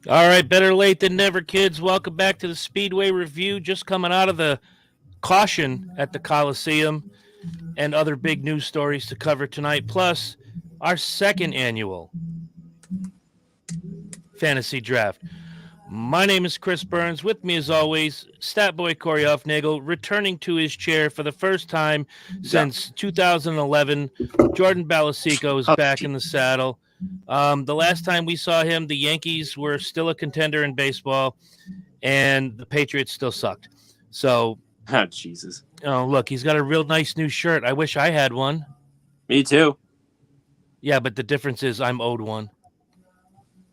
All right, better late than never, kids. Welcome back to the Speedway review. Just coming out of the caution at the Coliseum and other big news stories to cover tonight, plus our second annual fantasy draft. My name is Chris Burns. With me, as always, Stat Boy Corey Huffnagel, returning to his chair for the first time since 2011. Jordan Balasico is back in the saddle. The last time we saw him, the Yankees were still a contender in baseball, and the Patriots still sucked. So, Oh, Jesus. oh, look, he's got a real nice new shirt. I wish I had one. Me too. Yeah, but the difference is I'm owed one.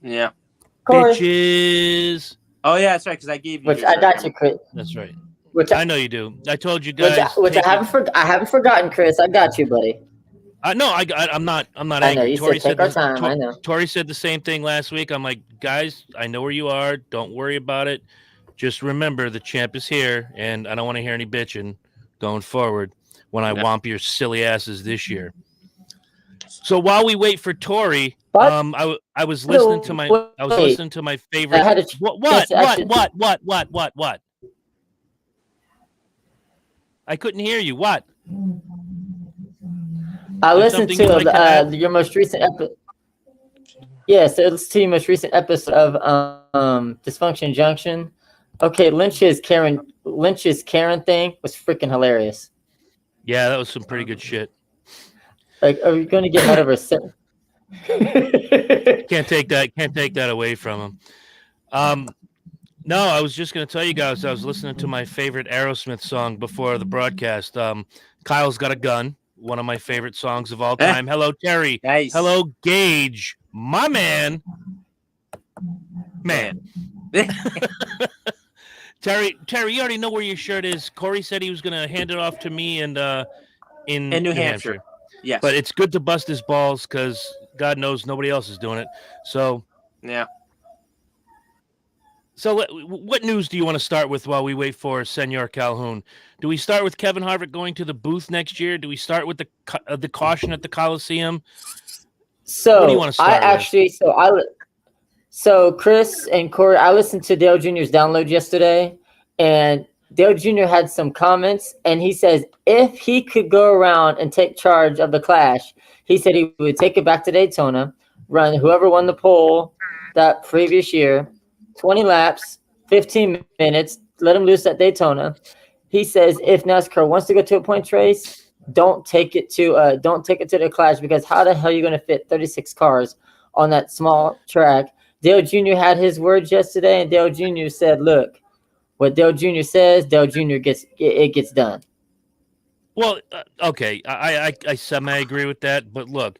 Yeah. Corey. Bitches. Oh, yeah, that's right, because I gave you Which your I shirt, got remember? you, Chris. That's right. Which I know you do. I told you guys. which I haven't forgotten, Chris. I got you, buddy. No, I'm not I know angry. you Tori said take our time. I know. Tori said the same thing last week. I'm like, guys, I know where you are. Don't worry about it. Just remember the champ is here, and I don't want to hear any bitching going forward when I womp your silly asses this year. So while we wait for Tori, But I was listening to my favorite. I had a What? I couldn't hear you. What? I There's listened something you'd like to to add? your most recent episode. Yes, it was to your most recent episode of Dysfunction Junction. Okay, Lynch's Karen thing was freaking hilarious. Yeah, that was some pretty good shit. Like, are we going to get out of our set? Can't take that away from him. No, I was just going to tell you guys I was listening to my favorite Aerosmith song before the broadcast. Kyle's Got a Gun, one of my favorite songs of all time. Hello, Terry. Nice. Hello, Gage. My man. Terry, you already know where your shirt is. Corey said he was going to hand it off to me in New Hampshire. Yes. But it's good to bust his balls because God knows nobody else is doing it. So, yeah. So what news do you want to start with while we wait for Senor Calhoun? Do we start with Kevin Harvick going to the booth next year? Do we start with the caution at the Coliseum? So what do you want to start with? So Chris and Corey, I listened to Dale Jr.'s download yesterday, and Dale Jr. had some comments, and he says if he could go around and take charge of the Clash, he said he would take it back to Daytona, run whoever won the pole that previous year, 20 laps, 15 minutes, let him loose at Daytona. He says if NASCAR wants to go to a points race, don't take it to the Clash, because how the hell are you going to fit 36 cars on that small track? Dale Jr. had his words yesterday, and Dale Jr. said, look, what Dale Jr. says, Dale Jr. gets done. Well, okay, I semi-agree with that, but look,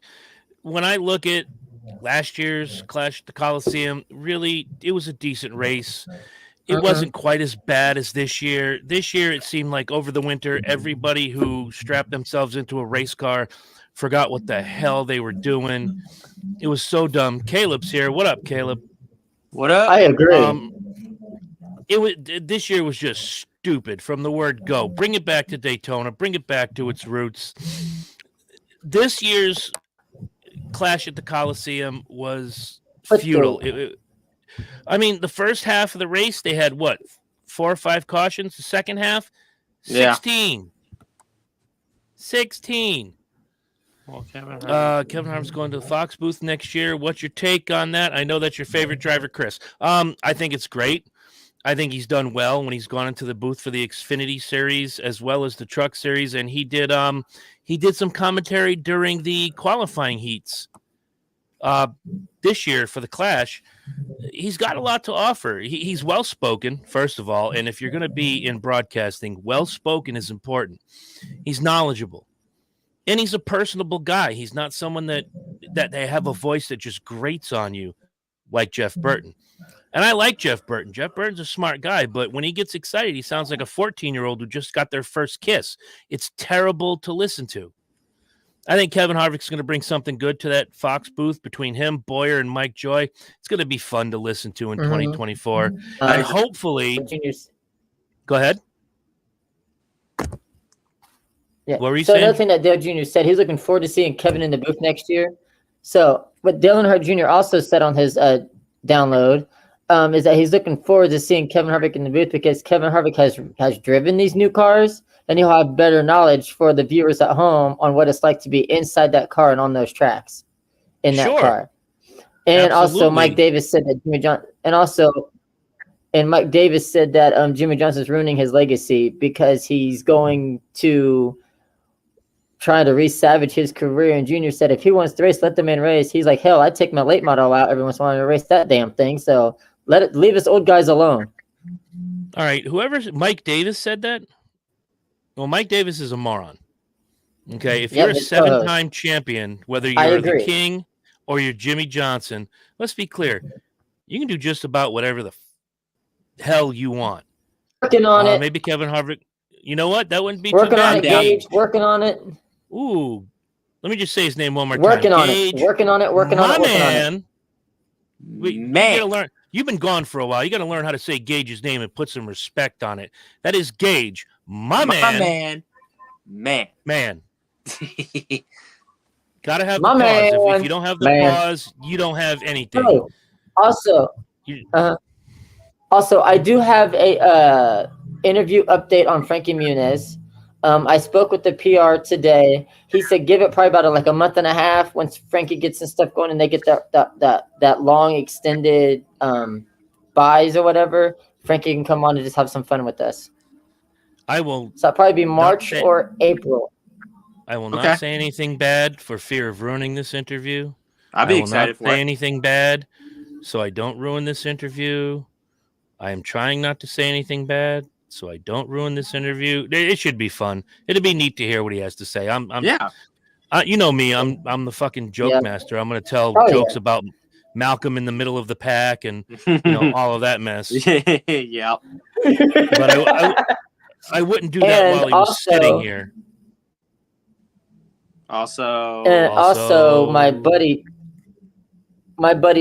when I look at last year's Clash at the Coliseum, really, it was a decent race. It wasn't quite as bad as this year. This year, it seemed like over the winter, everybody who strapped themselves into a race car forgot what the hell they were doing. It was so dumb. Caleb's here. What up, Caleb? What up? I agree. This year was just stupid from the word go. Bring it back to Daytona. Bring it back to its roots. This year's Clash at the Coliseum was futile. I mean, the first half of the race, they had what, 4 or 5 cautions? The second half, 16. 16. Well, Kevin Harvick's going to the Fox booth next year. What's your take on that? I know that's your favorite driver, Chris. I think it's great. I think he's done well when he's gone into the booth for the Xfinity Series as well as the Truck Series, and he did some commentary during the qualifying heats this year for the Clash. He's got a lot to offer. He's well-spoken, first of all, and if you're going to be in broadcasting, well-spoken is important. He's knowledgeable. And he's a personable guy. He's not someone that they have a voice that just grates on you like Jeff Burton. And I like Jeff Burton. Jeff Burton's a smart guy, but when he gets excited, he sounds like a 14-year-old who just got their first kiss. It's terrible to listen to. I think Kevin Harvick's going to bring something good to that Fox booth between him, Boyer, and Mike Joy. It's going to be fun to listen to in 2024. And hopefully... Go ahead. Yeah. What were you saying? Another thing that Dale Jr. said, he's looking forward to seeing Kevin in the booth next year. So what Dale Earnhardt Jr. also said on his download, is that he's looking forward to seeing Kevin Harvick in the booth because Kevin Harvick has driven these new cars, and he'll have better knowledge for the viewers at home on what it's like to be inside that car and on those tracks in that Sure. car. And also, Mike Absolutely. Davis said that Mike Davis said that Jimmy Johnson's ruining his legacy because he's going to try to re-savage his career. And Junior said if he wants to race, let the man race. He's like, hell, I'd take my late model out every once in a while to race that damn thing. So leave us old guys alone. All right, Mike Davis said that? Well, Mike Davis is a moron. Okay, if Yeah, you're a his co-host. 7-time champion, whether I you're the agree. king or you're Jimmy Johnson, let's be clear. You can do just about whatever the hell you want. Working on it. Maybe Kevin Harvick. You know what? That wouldn't be Working too on bad. it, Gage. Working on it. Ooh, let me just say his name one more Working time. on Gage, it. Working on it. Working on my it. Working on it. man. You gotta learn. You've been gone for a while. You got to learn how to say Gage's name and put some respect on it. That is Gage, my man. Man. Gotta have My the pause. man. If you don't have the Man. pause, you don't have anything. Oh, also, I do have a interview update on Frankie Muniz. I spoke with the PR today. He said give it probably about a month and a half once Frankie gets some stuff going and they get that long extended buys or whatever. Frankie can come on and just have some fun with us. I will. So it'll probably be March or April. I will not say anything bad for fear of ruining this interview. I'll be excited for it. I will not say anything bad so I don't ruin this interview. I am trying not to say anything bad so I don't ruin this interview. It should be fun. It'll be neat to hear what he has to say. You know me. I'm the fucking joke master. I'm going to tell jokes about Malcolm in the middle of the pack and all of that mess. Yeah. But I wouldn't do that while he was sitting here. Also, my buddy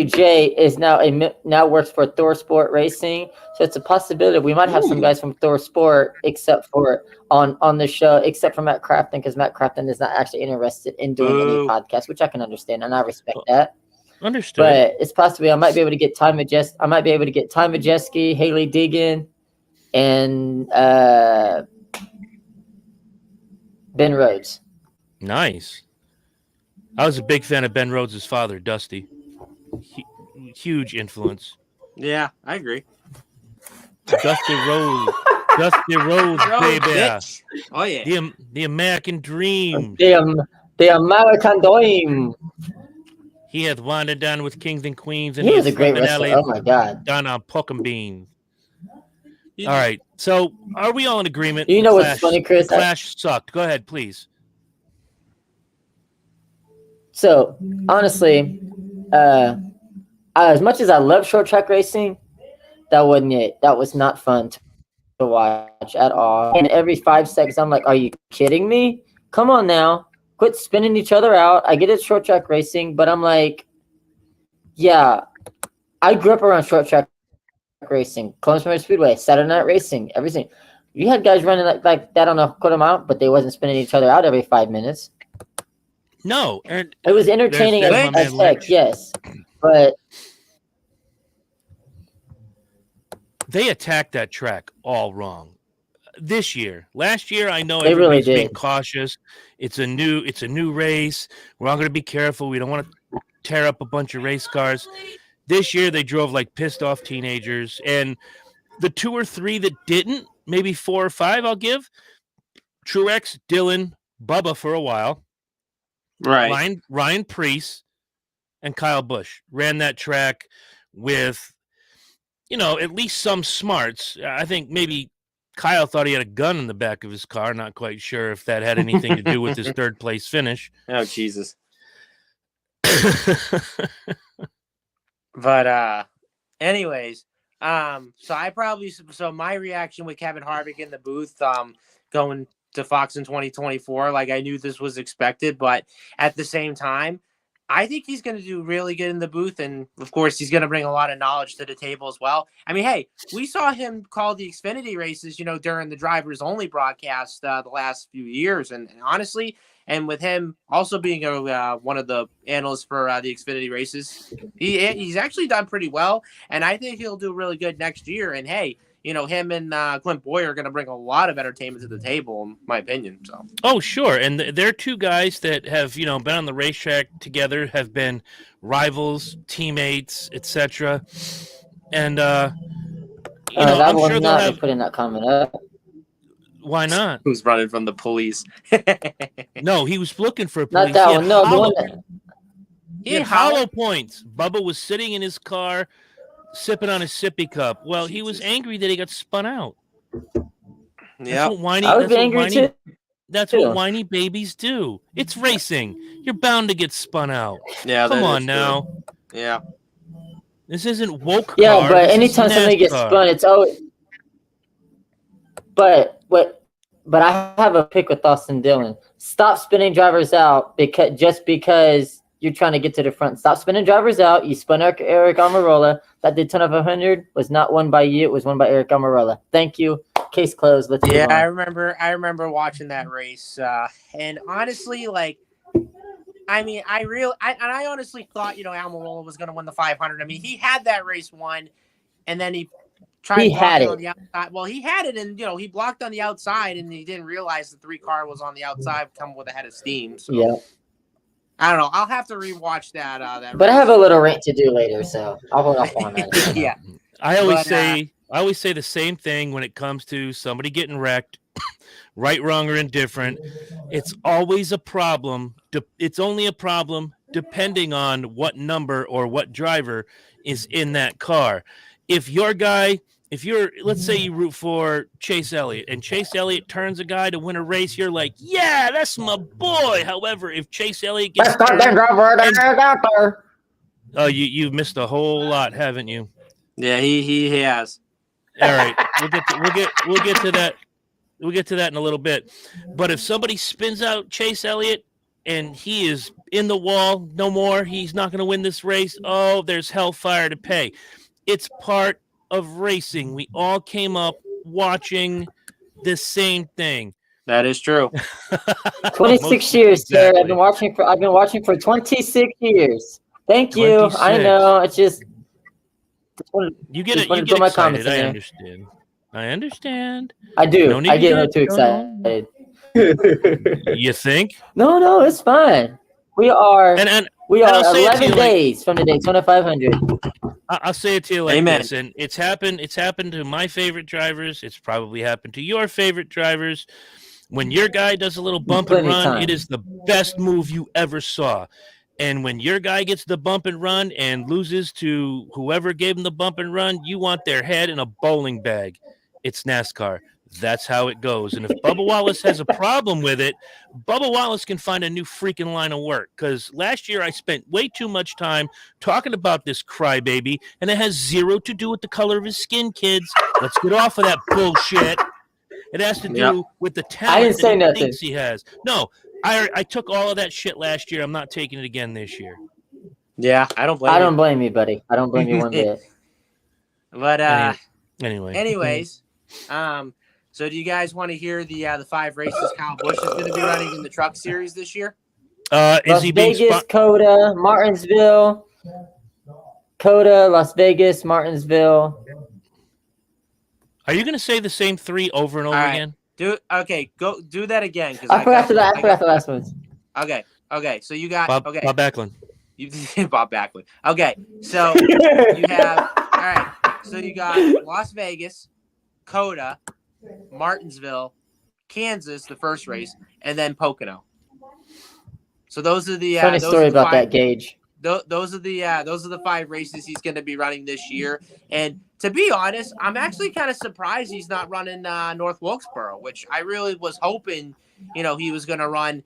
Jay is now works for Thor Sport Racing, so it's a possibility we might have some guys from Thor Sport, except for on the show, except for Matt Crafton, because Matt Crafton is not actually interested in doing any podcast, which I can understand and I respect that. Understood. But it's possible I might be able to get Ty Majeski, Haley Deegan, and Ben Rhodes. Nice. I was a big fan of Ben Rhodes' father, Dusty. Huge influence. Yeah, I agree. Dusty Rhodes, baby. Bitch. Oh yeah. The American dream. The American dream. He hath wandered down with kings and queens, and He was a great wrestler. Oh my god. Down on pork and beans. All right. So, are we all in agreement? You know what's funny, Chris? Clash sucked. Go ahead, please. So, honestly, as much as I love short track racing, that wasn't it. That was not fun to watch at all. And every 5 seconds, I'm like, are you kidding me? Come on now. Quit spinning each other out. I get it's short track racing, but I'm like, yeah, I grew up around short track racing, Columbus Motor Speedway, Saturday Night Racing, everything. You had guys running like that on a quarter mile, but they wasn't spinning each other out every 5 minutes. No, and it was entertaining as heck, yes, but they attacked that track all wrong. This year, last year, I know they really did. Being cautious. It's a new race. We're all going to be careful. We don't want to tear up a bunch of race cars. This year, they drove like pissed off teenagers, and the 2 or 3 that didn't, maybe 4 or 5, I'll give Truex, Dylan, Bubba for a while. Right. Ryan Preece and Kyle Busch ran that track with, at least some smarts. I think maybe Kyle thought he had a gun in the back of his car. Not quite sure if that had anything to do with his third place finish. Oh, Jesus. But anyways, so my reaction with Kevin Harvick in the booth, going to Fox in 2024, like I knew this was expected, but at the same time, I think he's going to do really good in the booth, and of course, he's going to bring a lot of knowledge to the table as well. I mean, hey, we saw him call the Xfinity races, during the drivers only broadcast the last few years, and honestly, And with him also being one of the analysts for the Xfinity races, he's actually done pretty well. And I think he'll do really good next year. And hey, him and Clint Boyer are going to bring a lot of entertainment to the table, in my opinion. So. Oh, sure. And they're two guys that have, been on the racetrack together, have been rivals, teammates, etc. And, that I'm will sure they'll not have. be putting that comment up. Why not? Who's running from the police? No, he was looking for Not police. that He one. had No, the hollow, one that, he had hollow points. Bubba was sitting in his car, sipping on his sippy cup. Well, he was angry that he got spun out. Yeah, That's what whiny. I would be That's what angry whiny. too. That's what whiny babies do. It's racing. You're bound to get spun out. Yeah, Come that on is now. true. Yeah. This isn't woke Yeah, car. but This is anytime somebody gets NASCAR. spun, it's always. But I have a pick with Austin Dillon. Stop spinning drivers out because you're trying to get to the front. Stop spinning drivers out. You spun Eric Almirola. That Daytona 500 was not won by you. It was won by Eric Almirola. Thank you. Case closed. Let's move on. I remember watching that race. And honestly, like, I mean, I honestly thought, Almirola was going to win the 500. I mean, he had that race won, and then he tried to block it on the outside. Well, he had it, and, he blocked on the outside, and he didn't realize the 3 car was on the outside, come with a head of steam. So. Yeah. I don't know. I'll have to rewatch that. But race. I have a little rant to do later, so I'll hold off on that. Yeah. I always say the same thing when it comes to somebody getting wrecked, right, wrong, or indifferent. It's always a problem. It's only a problem depending on what number or what driver is in that car. Let's say you root for Chase Elliott, and Chase Elliott turns a guy to win a race, you're like, yeah, that's my boy. However, if Chase Elliott gets you've missed a whole lot, haven't you? Yeah, he has. All right, we'll get to that. We'll get to that in a little bit. But if somebody spins out Chase Elliott and he is in the wall, no more, he's not going to win this race. Oh, there's hellfire to pay. It's part of racing. We all came up watching the same thing. That is true. 26 years, Terry. I've been watching for 26 years. Thank you. 26. I know. It's just you get excited. I understand. I do. I get a little too excited. You think? No, it's fine. We are and we are 11 days from the Daytona 500. I'll say it to you like this, and it's happened to my favorite drivers. It's probably happened to your favorite drivers. When your guy does a little bump and run, it is the best move you ever saw. And when your guy gets the bump and run and loses to whoever gave him the bump and run, you want their head in a bowling bag. It's NASCAR. That's how it goes. And if Bubba Wallace has a problem with it, Bubba Wallace can find a new freaking line of work. Because last year I spent way too much time talking about this crybaby, and it has zero to do with the color of his skin, kids. Let's get off of that bullshit. It has to do with the talent that he thinks he has. No, I took all of that shit last year. I'm not taking it again this year. Yeah, I don't blame you. I don't blame you, buddy. I don't blame you one bit. But anyways, so do you guys want to hear the 5 races Kyle Busch is going to be running in the Truck Series this year? Las Vegas, Coda, Martinsville, Las Vegas, Martinsville. Are you going to say the same 3 over and over again? Go do that again. I forgot the last ones. Okay. So you got Bob Backlund. Bob Backlund. Okay. So you have all right. So you got Las Vegas, Coda, Martinsville, Kansas, the first race, and then Pocono. So those are the funny story about that Gage. Those are the 5 races he's going to be running this year. And to be honest, I'm actually kind of surprised he's not running North Wilkesboro, which I really was hoping, he was going to run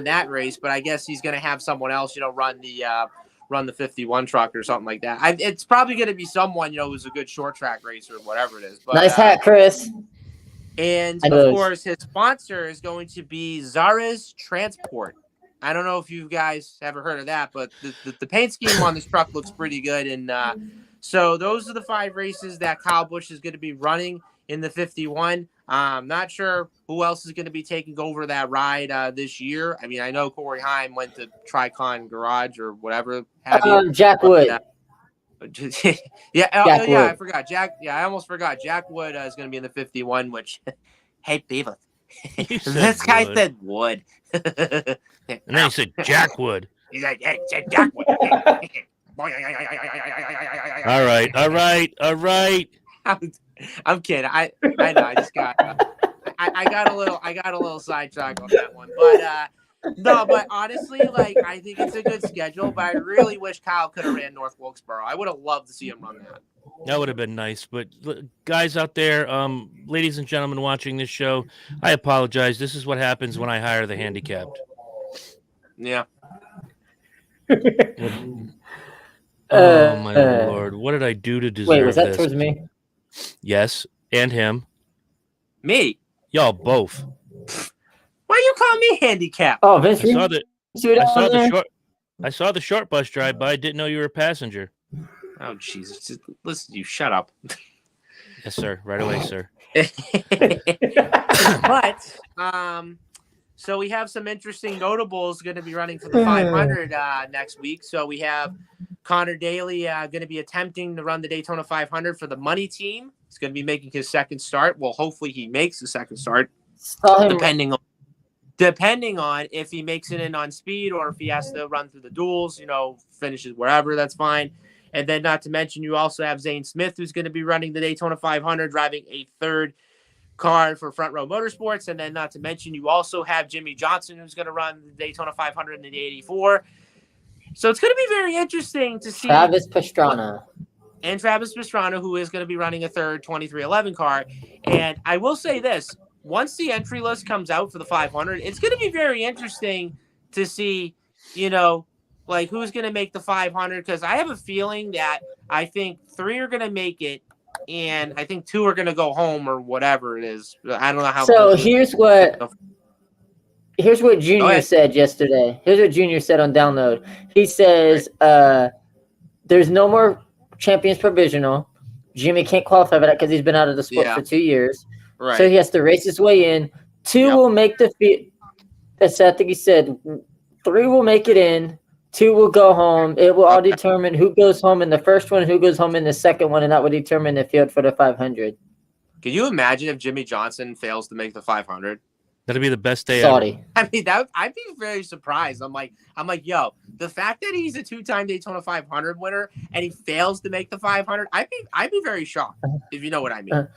that race. But I guess he's going to have someone else, run the 51 truck or something like that. It's probably going to be someone, who's a good short track racer or whatever it is. But, nice hat, Chris. And of course, his sponsor is going to be Zara's Transport. I don't know if you guys ever heard of that, but the paint scheme on this truck looks pretty good. And so those are the 5 races that Kyle Busch is going to be running in the 51. Not sure who else is going to be taking over that ride this year. I mean, I know Corey Heim went to Tricon Garage or whatever have you. Jack Wood. Yeah, Jack yeah, I Wood. forgot. I almost forgot. Jack Wood is going to be in the 51, which, hey, Beavis. This guy Wood. said Wood. And then he said Jack Wood. He's like, hey, said Jack Wood. All right. I'm kidding. I know. I just got. I got a little sidetracked on that one, but no. But honestly, like I think it's a good schedule. But I really wish Kyle could have ran North Wilkesboro. I would have loved to see him run that. That would have been nice. But guys out there, ladies and gentlemen watching this show, I apologize. This is what happens when I hire the handicapped. Yeah. Oh my Lord! What did I do to deserve this? Wait, was that towards me? Yes, and him. Me? Y'all both. Why you call me handicapped? Oh, Vince. I saw the short bus drive by. Didn't know you were a passenger. Oh Jesus! Listen, you shut up. Yes, sir. Right away, sir. But so we have some interesting notables going to be running for the 500 next week. So we have Connor Daly going to be attempting to run the Daytona 500 for the money team. He's going to be making his second start. Well, hopefully he makes the second start, depending on if he makes it in on speed or if he has to run through the duels, finishes wherever, that's fine. And then not to mention, you also have Zane Smith, who's going to be running the Daytona 500, driving a third car for Front Row Motorsports. And then not to mention, you also have Jimmy Johnson, who's going to run the Daytona 500 in the 84. So it's going to be very interesting to see. Travis Pastrana, who is going to be running a third 2311 car. And I will say this, once the entry list comes out for the 500, it's going to be very interesting to see, like who's going to make the 500. Because I have a feeling that I think 3 are going to make it, and I think 2 are going to go home or whatever it is. I don't know how. So here's what Junior said yesterday. Here's what Junior said on Download. He says, there's no more Champions Provisional. Jimmy can't qualify for that because he's been out of the sport for 2 years. Right. So he has to race his way in. 2 will make the field. That's I think he said 3 will make it in. 2 will go home. It will all determine who goes home in the first one, who goes home in the second one, and that will determine the field for the 500. Can you imagine if Jimmy Johnson fails to make the 500? That'd be the best day Saudi. ever. I mean, I'd be very surprised. I'm like, yo, the fact that he's a 2-time Daytona 500 winner and he fails to make the 500, I'd be very shocked, if you know what I mean.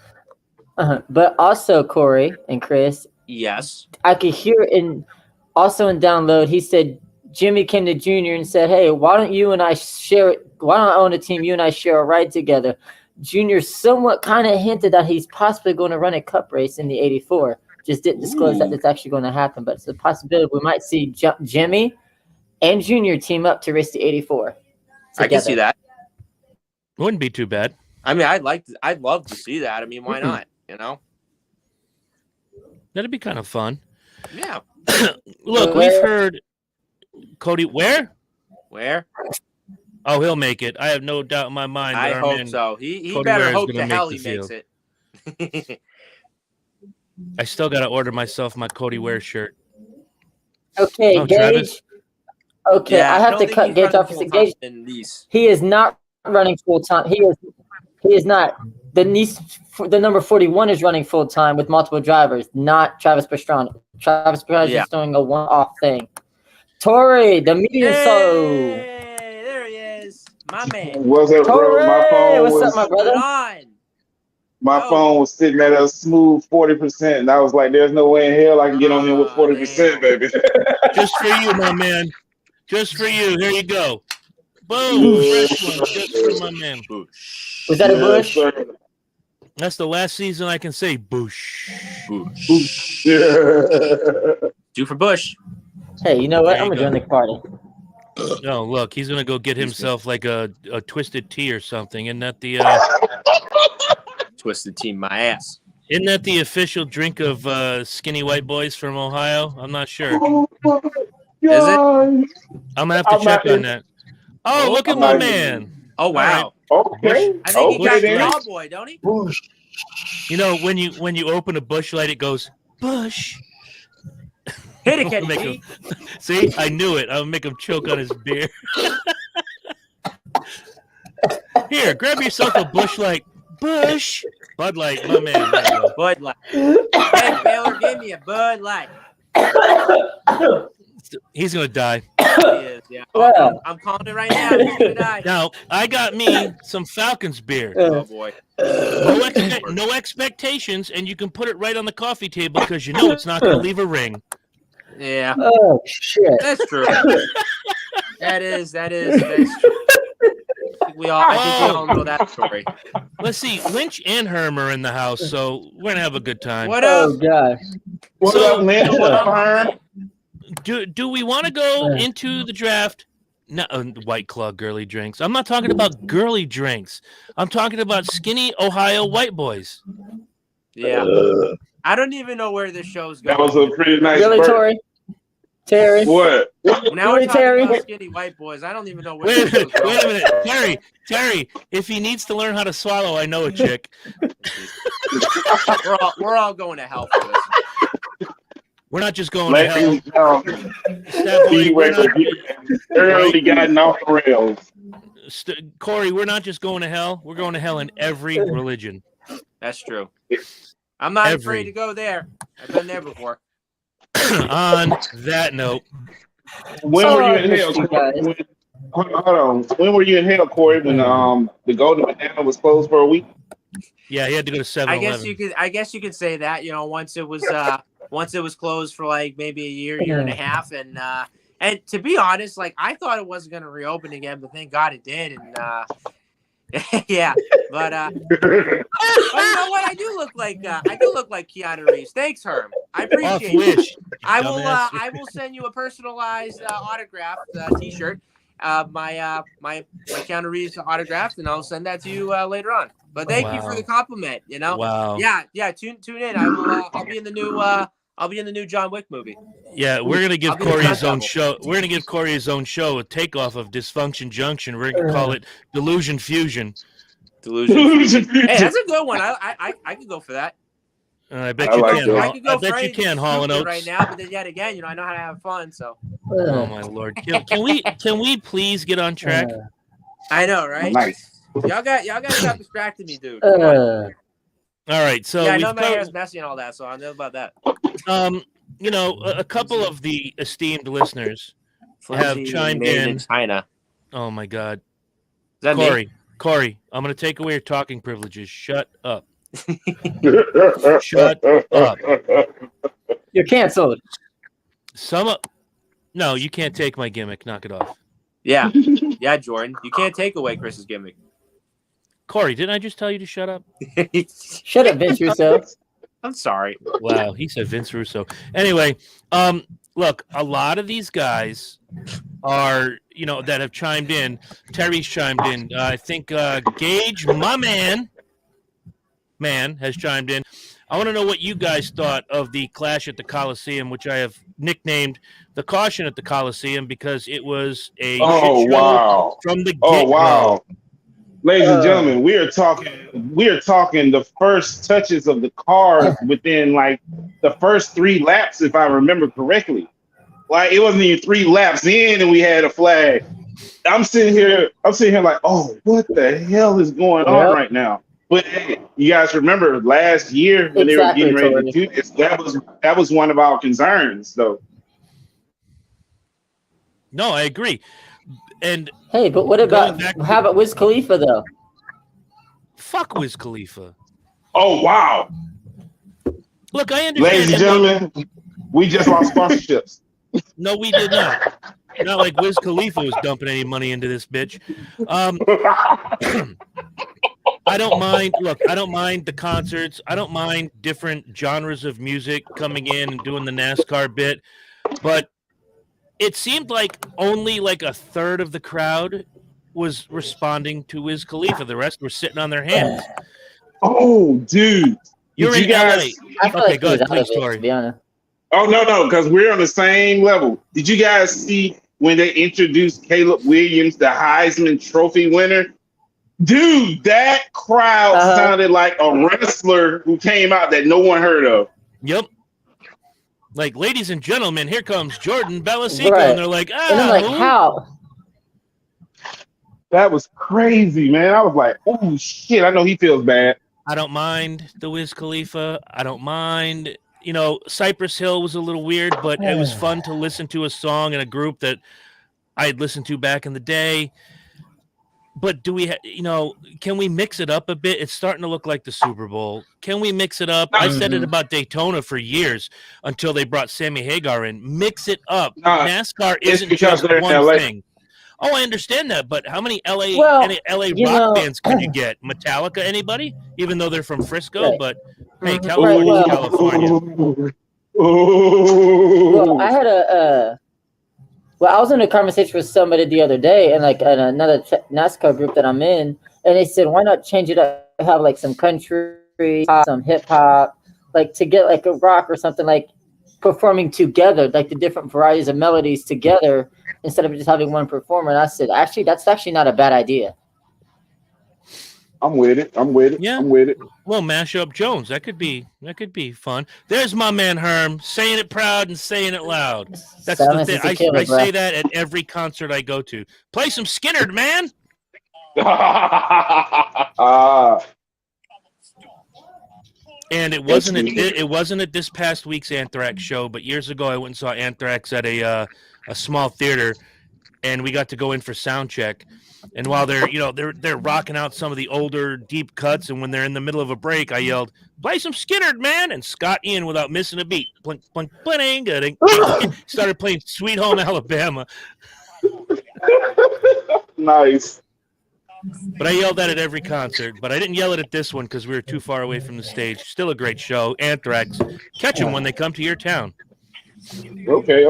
But also, Corey and Chris. Yes. I could hear also in Download, he said Jimmy came to Junior and said, hey, why don't you and I share it? Why don't I own a team? You and I share a ride together. Junior somewhat kind of hinted that he's possibly going to run a cup race in the 84. Just didn't disclose that it's actually going to happen, but it's a possibility we might see Jimmy and Junior team up to race the 84. Together. I can see that. Wouldn't be too bad. I mean, I'd love to see that. I mean, why not? That'd be kind of fun. Yeah. Look, we've heard Cody. Where? Oh, he'll make it. I have no doubt in my mind. I hope so. He better hope to hell he makes it. I still got to order myself my Cody Ware shirt. Okay, Gage. Travis? Okay, yeah, I have to cut Gage off. Gage, he is not running full time. He is not. The number 41 is running full time with multiple drivers, not Travis Pastrana. Travis Pastrana is just doing a one-off thing. Tori, the medium there he is, my man. What's up, bro? My phone what's up, my brother? My phone was sitting at a smooth 40%, and I was like, "There's no way in hell I can get on here with 40%, baby." Just for you, my man. Just for you. Here you go. Boom. Fresh one. Just for my man. Was that a bush? Sir. That's the last season I can say Bush. Bush. Yeah. Do for Bush. Hey, you know what? I'm going to join the party. No, look, he's going to go get himself like a twisted tea or something. Isn't that the Twisted Tea, my ass. Isn't that the official drink of skinny white boys from Ohio? I'm not sure. Is it? I'm gonna have to check on that. Oh, look at my man. Oh wow. Okay. I think he got then. Cowboy, don't he? Bush. You know, when you open a Busch Light, it goes Busch. Hit it, Make Kenny. him- See, I knew it. I'll make him choke on his beer. Here, grab yourself a Busch Light. Busch. Bud Light, my man. There you go. Bud Light. Hey, Baylor, give me a Bud Light. He's gonna die. He is, yeah. I'm calling it right now. He's gonna die. Now, I got me some Falcons beer. Oh boy. No expectations, and you can put it right on the coffee table because you know it's not going to leave a ring. Yeah. Oh shit. That's true. That's true. I think we all know that story. Let's see. Lynch and Herm are in the house, so we're gonna have a good time. What Oh up? gosh. What So- up, man? What up, Herm? Do we want to go into the draft? No, White Claw girly drinks. I'm not talking about girly drinks. I'm talking about skinny Ohio white boys. Yeah. I don't even know where this show's going. That was a pretty nice Really, burp. Terry? What? Now we're Really, talking Terry? about skinny white boys. I don't even know where Wait this show's a going. minute, Terry. If he needs to learn how to swallow, I know a chick. We're all going to hell for this. We're not just going to hell. Ladies and gentlemen, Stat boy, Speedway we're not- early gotten off the rails. Corey, we're not just going to hell. We're going to hell in every religion. That's true. I'm not Every. afraid to go there. I've been there before. On that note, When Oh, were you in I hell? miss you guys. Hold on. When were you in hell, Corey? When the Golden Banana was closed for a week? yeah, he had to go to 7-Eleven. I guess you could say that. You know, once it was closed for like maybe a year and a half, and to be honest, like I thought it wasn't going to reopen again, but thank God it did. And yeah, but you know what? I do look like Keanu Reeves. Thanks, Herm. I Off appreciate it. Wish. I will dumbass. I will send you a personalized autographed T-shirt, my Keanu Reeves autographed, and I'll send that to you later on. But thank you for Wow. the compliment. You know, Wow. yeah. Tune in. I will. I'll be in the new John Wick movie. Yeah, we're gonna give I'll be Corey the his own devil. show. We're gonna give Corey his own show, a takeoff of Dysfunction Junction. We're gonna call it Delusion Fusion. Delusion. Hey, that's a good one. I could go for that. I bet I you like can. that. I Hall- could go I for bet you anything can, Hall and stupid Oates. right now, but then yet again, you know, I know how to have fun. So Oh my lord! Can we please get on track? I know, right? Nice. Y'all guys got distracted me, dude. Come on. All right, so Yeah, I we've know my covered- hair's messy and all that, so I know about that. you know, a couple of the esteemed listeners have Flimsy chimed made in. China. Oh my God, Is that me? Corey, I'm gonna take away your talking privileges. Shut up. Shut up. You're canceled. No, you can't take my gimmick. Knock it off. Yeah, Jordan. You can't take away Chris's gimmick. Corey, didn't I just tell you to shut up? Shut up, Vince Russo. I'm sorry. Wow, he said Vince Russo. Anyway, look, a lot of these guys are, you know, that have chimed in. Terry's chimed in. I think Gage, my man, has chimed in. I want to know what you guys thought of the clash at the Coliseum, which I have nicknamed the Caution at the Coliseum because it was a shit Oh show wow! from the get-go. Oh wow! Ladies and gentlemen, we are talking the first touches of the cars within like the first 3 laps, if I remember correctly. Like it wasn't even 3 laps in, and we had a flag. I'm sitting here like, oh, what the hell is going on right now? But hey, you guys remember last year when they were getting ready to do this? That was one of our concerns, though. No, I agree. And Hey, but what about Going back- how about Wiz Khalifa though? fuck Wiz Khalifa. Oh wow! Look, I understand. Ladies and gentlemen, we just lost sponsorships. No, we did not. Not like Wiz Khalifa was dumping any money into this bitch. I don't mind. Look, I don't mind the concerts. I don't mind different genres of music coming in and doing the NASCAR bit. But it seemed like only like a third of the crowd was responding to Wiz Khalifa. The rest were sitting on their hands. Oh, dude! You're Did in you guys? LA. I feel Okay, like go he was ahead, out of please, it, Tori. to be honest. Oh no, because we're on the same level. Did you guys see when they introduced Caleb Williams, the Heisman Trophy winner? Dude, that crowd sounded like a wrestler who came out that no one heard of. Yep. Like, ladies and gentlemen, here comes Jordan Balaseco. Right. And they're like, And I'm like, who? how? That was crazy, man. I was like, oh, shit. I know he feels bad. I don't mind the Wiz Khalifa. I don't mind. You know, Cypress Hill was a little weird, but it was fun to listen to a song in a group that I had listened to back in the day. But do we, can we mix it up a bit? It's starting to look like the Super Bowl. Can we mix it up? I said it about Daytona for years until they brought Sammy Hagar in. Mix it up. NASCAR isn't just one thing. Oh, I understand that, but how many LA rock bands could you get? Metallica, anybody? Even though they're from Frisco, but hey, California's California. Well, I had I was in a conversation with somebody the other day, and like in another NASCAR group that I'm in, and they said, why not change it up? Have like some country, some hip hop, like to get like a rock or something, like performing together, like the different varieties of melodies together instead of just having one performer. And I said, actually, that's actually not a bad idea. I'm with it. Yeah. I'm with it. Well, Mashup Jones, that could be fun. There's my man Herm, saying it proud and saying it loud. That's the thing. I say that at every concert I go to. Play some Skinnerd, man. And it wasn't at this past week's Anthrax show, but years ago I went and saw Anthrax at a small theater, and we got to go in for sound check. And while they're rocking out some of the older deep cuts, and when they're in the middle of a break, I yelled, "Play some Skinnerd, man!" And Scott Ian, without missing a beat, started playing "Sweet Home Alabama." Nice. But I yelled at it every concert, but I didn't yell it at this one because we were too far away from the stage. Still a great show. Anthrax, catch them when they come to your town. Okay.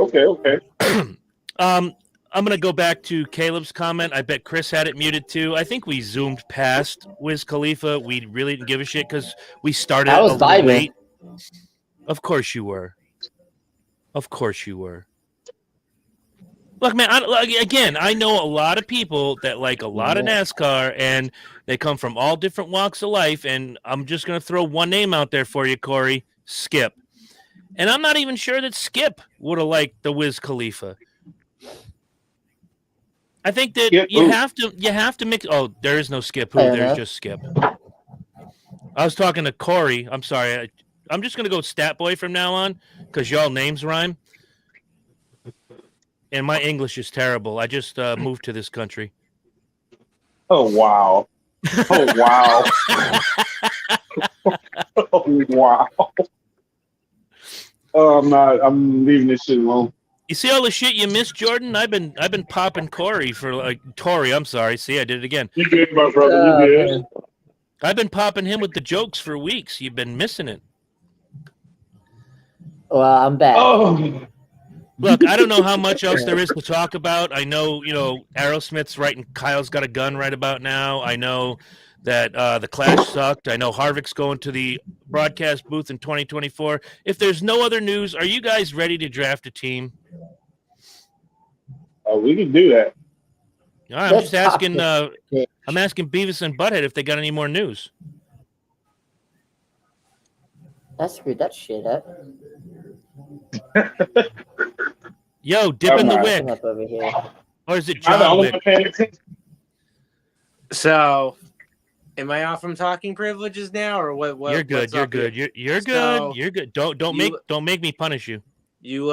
I'm going to go back to Caleb's comment. I bet Chris had it muted too. I think we zoomed past Wiz Khalifa. We really didn't give a shit because we started a little late. Of course you were. Look, man, I know a lot of people that like a lot of NASCAR, and they come from all different walks of life, and I'm just going to throw one name out there for you, Corey, Skip. And I'm not even sure that Skip would have liked the Wiz Khalifa. I think that you have to mix. Oh, there is no Skip. There's just Skip. I was talking to Corey. I'm sorry. I'm just going to go Stat Boy from now on because y'all names rhyme. And my English is terrible. I just moved to this country. Oh, wow. Oh, wow. Oh, I'm leaving this shit alone. You see all the shit you missed, Jordan? I've been popping Corey for Tory. I'm sorry. See, I did it again. You good, my brother? You good? I've been popping him with the jokes for weeks. You've been missing it. Well, I'm back. Oh. Look, I don't know how much else there is to talk about. I know, Aerosmith's writing Kyle's Got a Gun right about now. I know that the Clash sucked. I know Harvick's going to the broadcast booth in 2024. If there's no other news, are you guys ready to draft a team? Oh, we can do that. All right, I'm just asking. I'm asking Beavis and Butthead if they got any more news. Let's screw that shit up. Yo, dip in the wick. Over here. Or is it John Wick? So, am I off from talking privileges now, or what? You're good. You're good. You're good. You're good. Don't make me punish you. You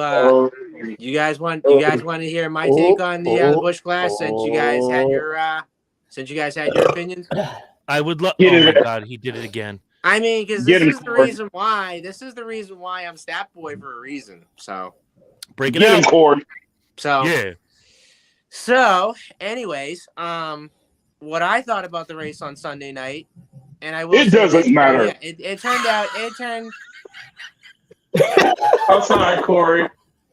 guys want to hear my take on the Busch Clash since you guys had your opinions? I would love. Oh my God, he did it again. I mean, because this is the reason why. This is the reason why I'm Stat Boy for a reason. So break it out, Corey. So yeah. So, anyways, what I thought about the race on Sunday night, and I will. It doesn't matter. Yeah, it turned. I'm sorry, Corey.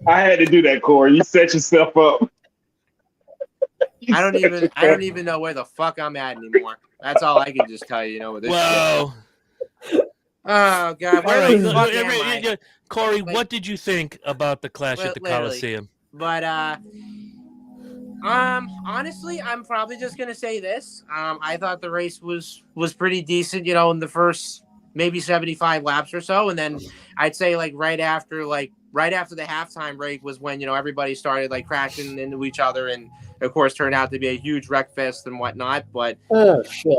I had to do that, Corey. You set yourself up. I don't even know where the fuck I'm at anymore. That's all I can just tell you. With this shit. Oh God! Where the fuck am I? Corey, what did you think about the Clash at the Coliseum? But Honestly, I'm probably just gonna say this. I thought the race was pretty decent, you know, in the first maybe 75 laps or so, and then I'd say like right after the halftime break was when, you know, everybody started like crashing into each other, and of course turned out to be a huge wreck fest and whatnot. But Oh shit.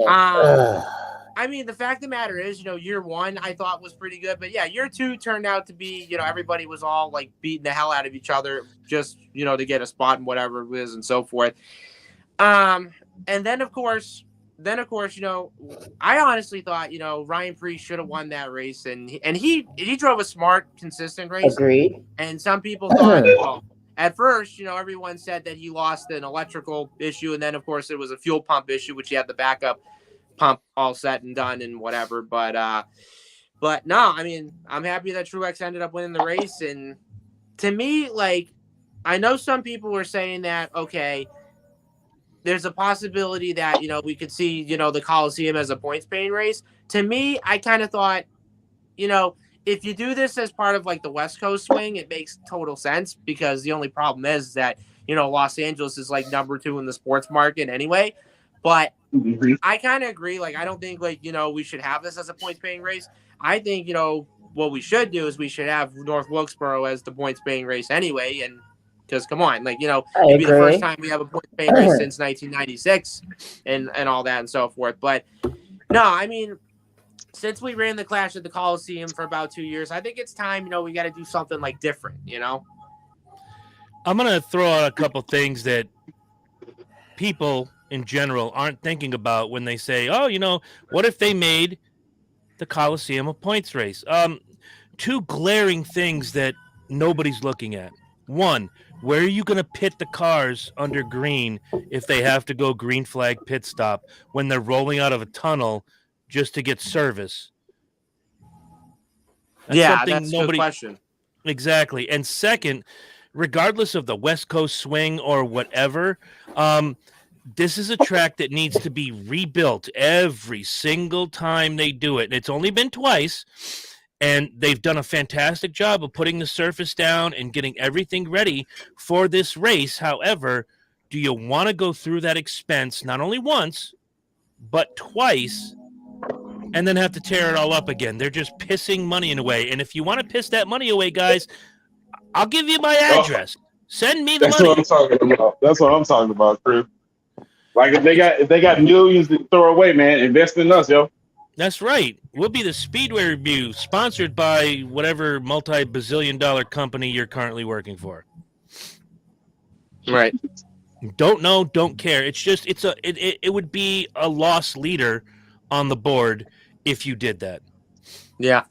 I mean, the fact of the matter is, you know, year one I thought was pretty good, but yeah, year two turned out to be, you know, everybody was all like beating the hell out of each other just, you know, to get a spot and whatever it is and so forth. And then of course, you know, I honestly thought, you know, Ryan Preece should have won that race, and he drove a smart, consistent race. Agreed. And some people thought, well, at first, you know, everyone said that he lost an electrical issue, and then of course it was a fuel pump issue, which he had the backup pump all set and done and whatever. But no, I mean, I'm happy that Truex ended up winning the race. And to me, like, I know some people were saying that, okay, there's a possibility that, you know, we could see, you know, the Coliseum as a points paying race. To me, I kind of thought, you know, if you do this as part of like the West Coast swing, it makes total sense, because the only problem is that, you know, Los Angeles is like number 2 in the sports market anyway. But I kind of agree. Like, I don't think, like, you know, we should have this as a points paying race. I think, you know, what we should do is we should have North Wilkesboro as the points paying race anyway. And because, come on, like, you know, it'd be the first time we have a points paying race since 1996 and all that and so forth. But no, I mean, since we ran the Clash at the Coliseum for about 2 years, I think it's time, you know, we got to do something like different, you know? I'm going to throw out a couple things that people in general aren't thinking about when they say, oh, you know, what if they made the Coliseum a points race? Two glaring things that nobody's looking at. One, where are you going to pit the cars under green if they have to go green flag pit stop when they're rolling out of a tunnel just to get service? That's a good question. Exactly. And second, regardless of the West Coast swing or whatever, this is a track that needs to be rebuilt every single time they do it. And it's only been twice, and they've done a fantastic job of putting the surface down and getting everything ready for this race. However, do you want to go through that expense not only once, but twice, and then have to tear it all up again? They're just pissing money away. And if you want to piss that money away, guys, I'll give you my address. Send me the money. That's what I'm talking about. That's what I'm talking about, Chris. Like, if they got millions to throw away, man, invest in us, yo. That's right. We'll be the Speedway Review, sponsored by whatever multi-bazillion-dollar company you're currently working for. Right. Don't know, don't care. It's just it would be a lost leader on the board if you did that. Yeah.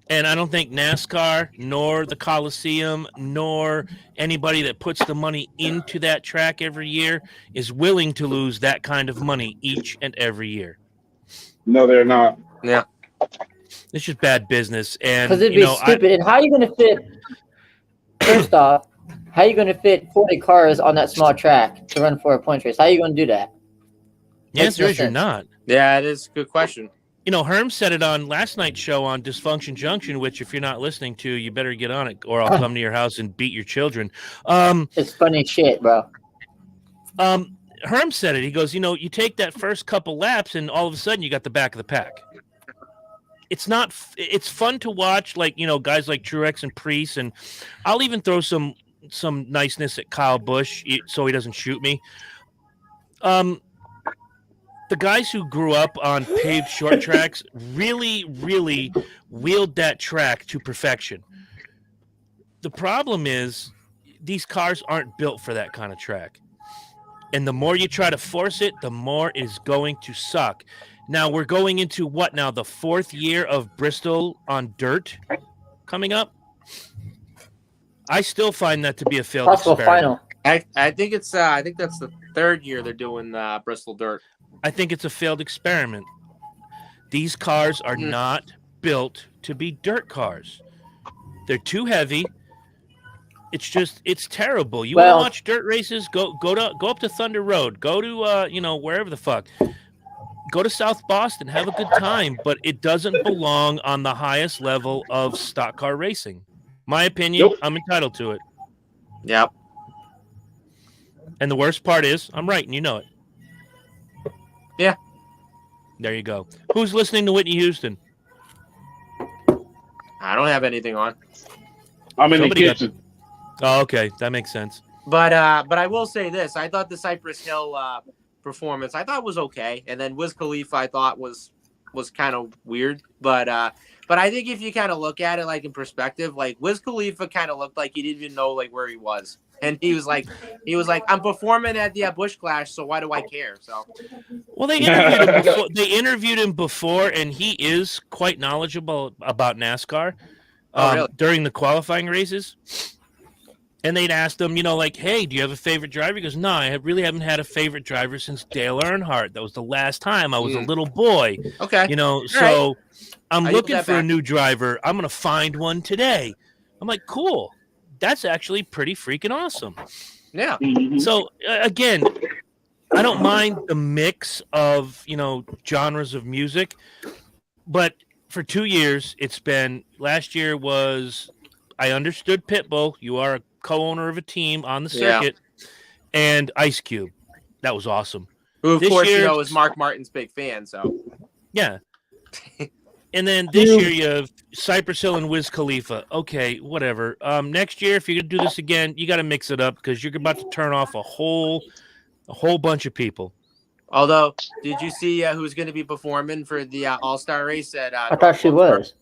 And I don't think NASCAR, nor the Coliseum, nor anybody that puts the money into that track every year is willing to lose that kind of money each and every year. No, they're not. Yeah. It's just bad business. And because it'd be stupid. And how are you going to fit? First off, how are you going to fit 40 cars on that small track to run for a points race? How are you going to do that? The answer is you're not. Yeah, it is a good question. You know, Herm said it on last night's show on Dysfunction Junction, which if you're not listening to, you better get on it, or I'll come to your house and beat your children. It's funny shit, bro. Herm said it. He goes, you know, you take that first couple laps and all of a sudden you got the back of the pack. It's fun to watch, like, you know, guys like Truex and Preece, and I'll even throw some niceness at Kyle Busch so he doesn't shoot me. The guys who grew up on paved short tracks really, really wheeled that track to perfection. The problem is these cars aren't built for that kind of track. And the more you try to force it, the more it is going to suck. Now, we're going into what now? The 4th year of Bristol on dirt coming up? I still find that to be a failed experiment. Final. I think it's I think that's the 3rd year they're doing Bristol dirt. I think it's a failed experiment. These cars are not built to be dirt cars. They're too heavy. It's terrible. You want to watch dirt races? Go up to Thunder Road. Go to wherever the fuck. Go to South Boston. Have a good time. But it doesn't belong on the highest level of stock car racing. My opinion. Nope. I'm entitled to it. Yep. And the worst part is, I'm right, and you know it. Yeah. There you go. Who's listening to Whitney Houston? I don't have anything on. I'm in Somebody the got kitchen. Oh, okay. That makes sense. But I will say this: I thought the Cypress Hill performance was okay, and then Wiz Khalifa I thought was kind of weird. But I think if you kind of look at it like in perspective, like Wiz Khalifa kind of looked like he didn't even know like where he was, and he was like I'm performing at the Bush Clash, so why do I care? So Well, they interviewed him before. And he is quite knowledgeable about NASCAR. Really? During the qualifying races. And they'd asked him, like, hey, do you have a favorite driver? He goes, no, I really haven't had a favorite driver since Dale Earnhardt. That was the last time I was a little boy. Okay. So right. I'm looking for a new driver. I'm going to find one today. I'm like, cool. That's actually pretty freaking awesome. Yeah. So, again, I don't mind the mix of, genres of music. But for 2 years, last year was, I understood Pitbull. You are a co-owner of a team on the circuit, and Ice Cube. That was awesome. Who, of course, is Mark Martin's big fan. So, yeah. And then this year you have Cypress Hill and Wiz Khalifa. Okay, whatever. Next year, if you're gonna do this again, you got to mix it up because you're about to turn off a whole bunch of people. Although, did you see who's going to be performing for the All-Star race at? I thought she was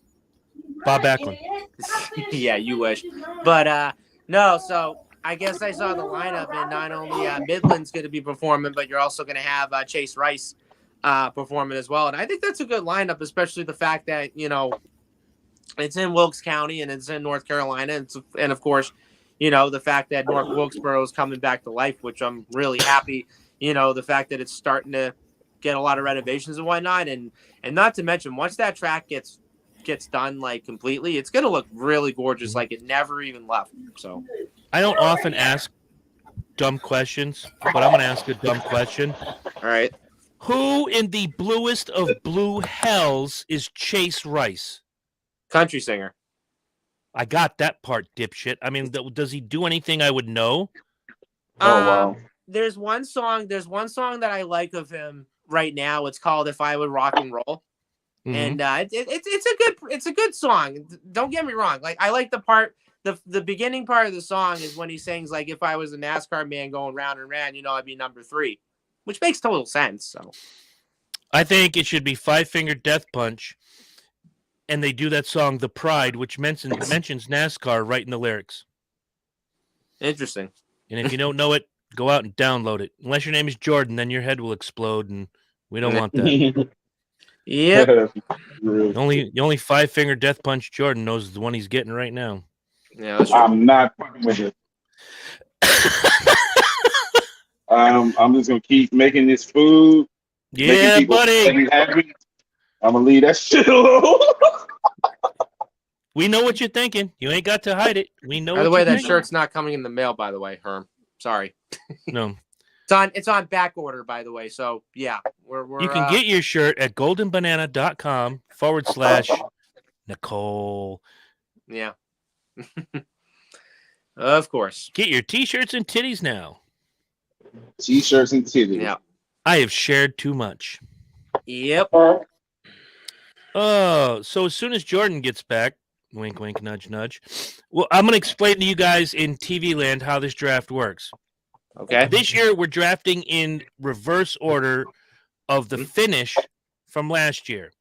Bob Backlund. Yeah, you wish, but no. So I guess I saw the lineup, and not only Midland's going to be performing, but you're also going to have Chase Rice performing as well. And I think that's a good lineup, especially the fact that it's in Wilkes County and it's in North Carolina, and of course, the fact that North Wilkesboro is coming back to life, which I'm really happy. The fact that it's starting to get a lot of renovations and whatnot, and not to mention once that track gets done like completely, it's gonna look really gorgeous, like it never even left. So I don't often ask dumb questions, but I'm gonna ask a dumb question. All right. Who in the bluest of blue hells is Chase Rice? Country singer. I got that part, dipshit. I mean, does he do anything I would know? Oh wow. There's one song that I like of him right now. It's called "If I Would Rock and Roll." Mm-hmm. And it's a good song. Don't get me wrong. Like I like the beginning part of the song is when he sings like, if I was a NASCAR man going round and round, I'd be number 3, which makes total sense. So I think it should be Five Finger Death Punch, and they do that song "The Pride," which mentions NASCAR right in the lyrics. Interesting. And if you don't know it, go out and download it. Unless your name is Jordan, then your head will explode, and we don't want that. Yep. The only Five Finger Death Punch Jordan knows is the one he's getting right now. Yeah, that's true. I'm not fucking with it. I'm just gonna keep making this food. Yeah, buddy. I'm gonna leave that shit alone. We know what you're thinking. You ain't got to hide it. We know. By the way, that shirt's not coming in the mail. By the way, Herm. Sorry. No. It's on back order, by the way. So yeah, we're you can get your shirt at goldenbanana.com/Nicole. Yeah. Of course. Get your t-shirts and titties now. T-shirts and titties. Yeah. I have shared too much. Yep. Oh, so as soon as Jordan gets back, wink, wink, nudge, nudge. Well, I'm going to explain to you guys in TV land how this draft works. Okay. This year, we're drafting in reverse order of the finish from last year.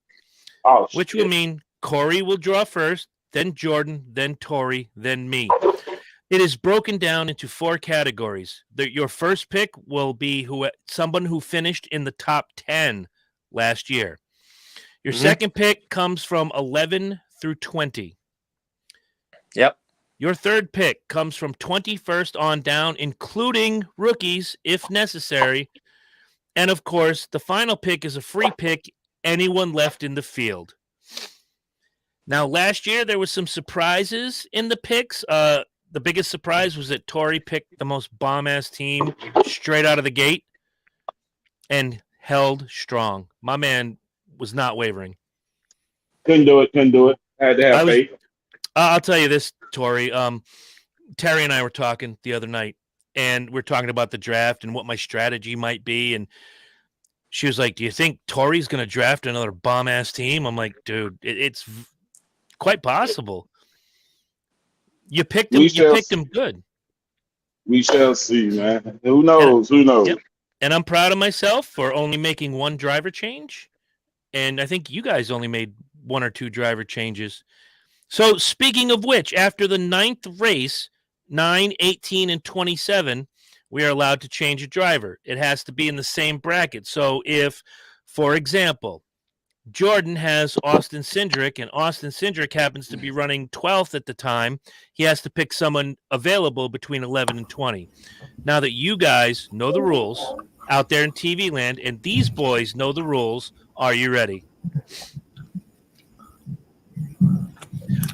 Oh, which will mean Corey will draw first, then Jordan, then Tori, then me. It is broken down into 4 categories. Your first pick will be someone who finished in the top 10 last year. Your second pick comes from 11 through 20. Yep. Your third pick comes from 21st on down, including rookies, if necessary. And, of course, the final pick is a free pick, anyone left in the field. Now, last year, there was some surprises in the picks. The biggest surprise was that Tori picked the most bomb-ass team straight out of the gate and held strong. My man was not wavering. Couldn't do it. Had to have faith. I'll tell you this, Tori. Terry and I were talking the other night. and we're talking about the draft and what my strategy might be. And she was like, "Do you think Tori's going to draft another bomb ass team?" I'm like, "Dude, it's quite possible. You picked him. You picked him good. We shall see, man. Who knows? Who knows? Yep. And I'm proud of myself for only making one driver change. And I think you guys only made 1 or 2 driver changes. So speaking of which, after the 9th race, 9, 18, and 27, we are allowed to change a driver. It has to be in the same bracket. So if, for example, Jordan has Austin Cindric, and Austin Cindric happens to be running 12th at the time, he has to pick someone available between 11 and 20. Now that you guys know the rules out there in TV land, and these boys know the rules, are you ready?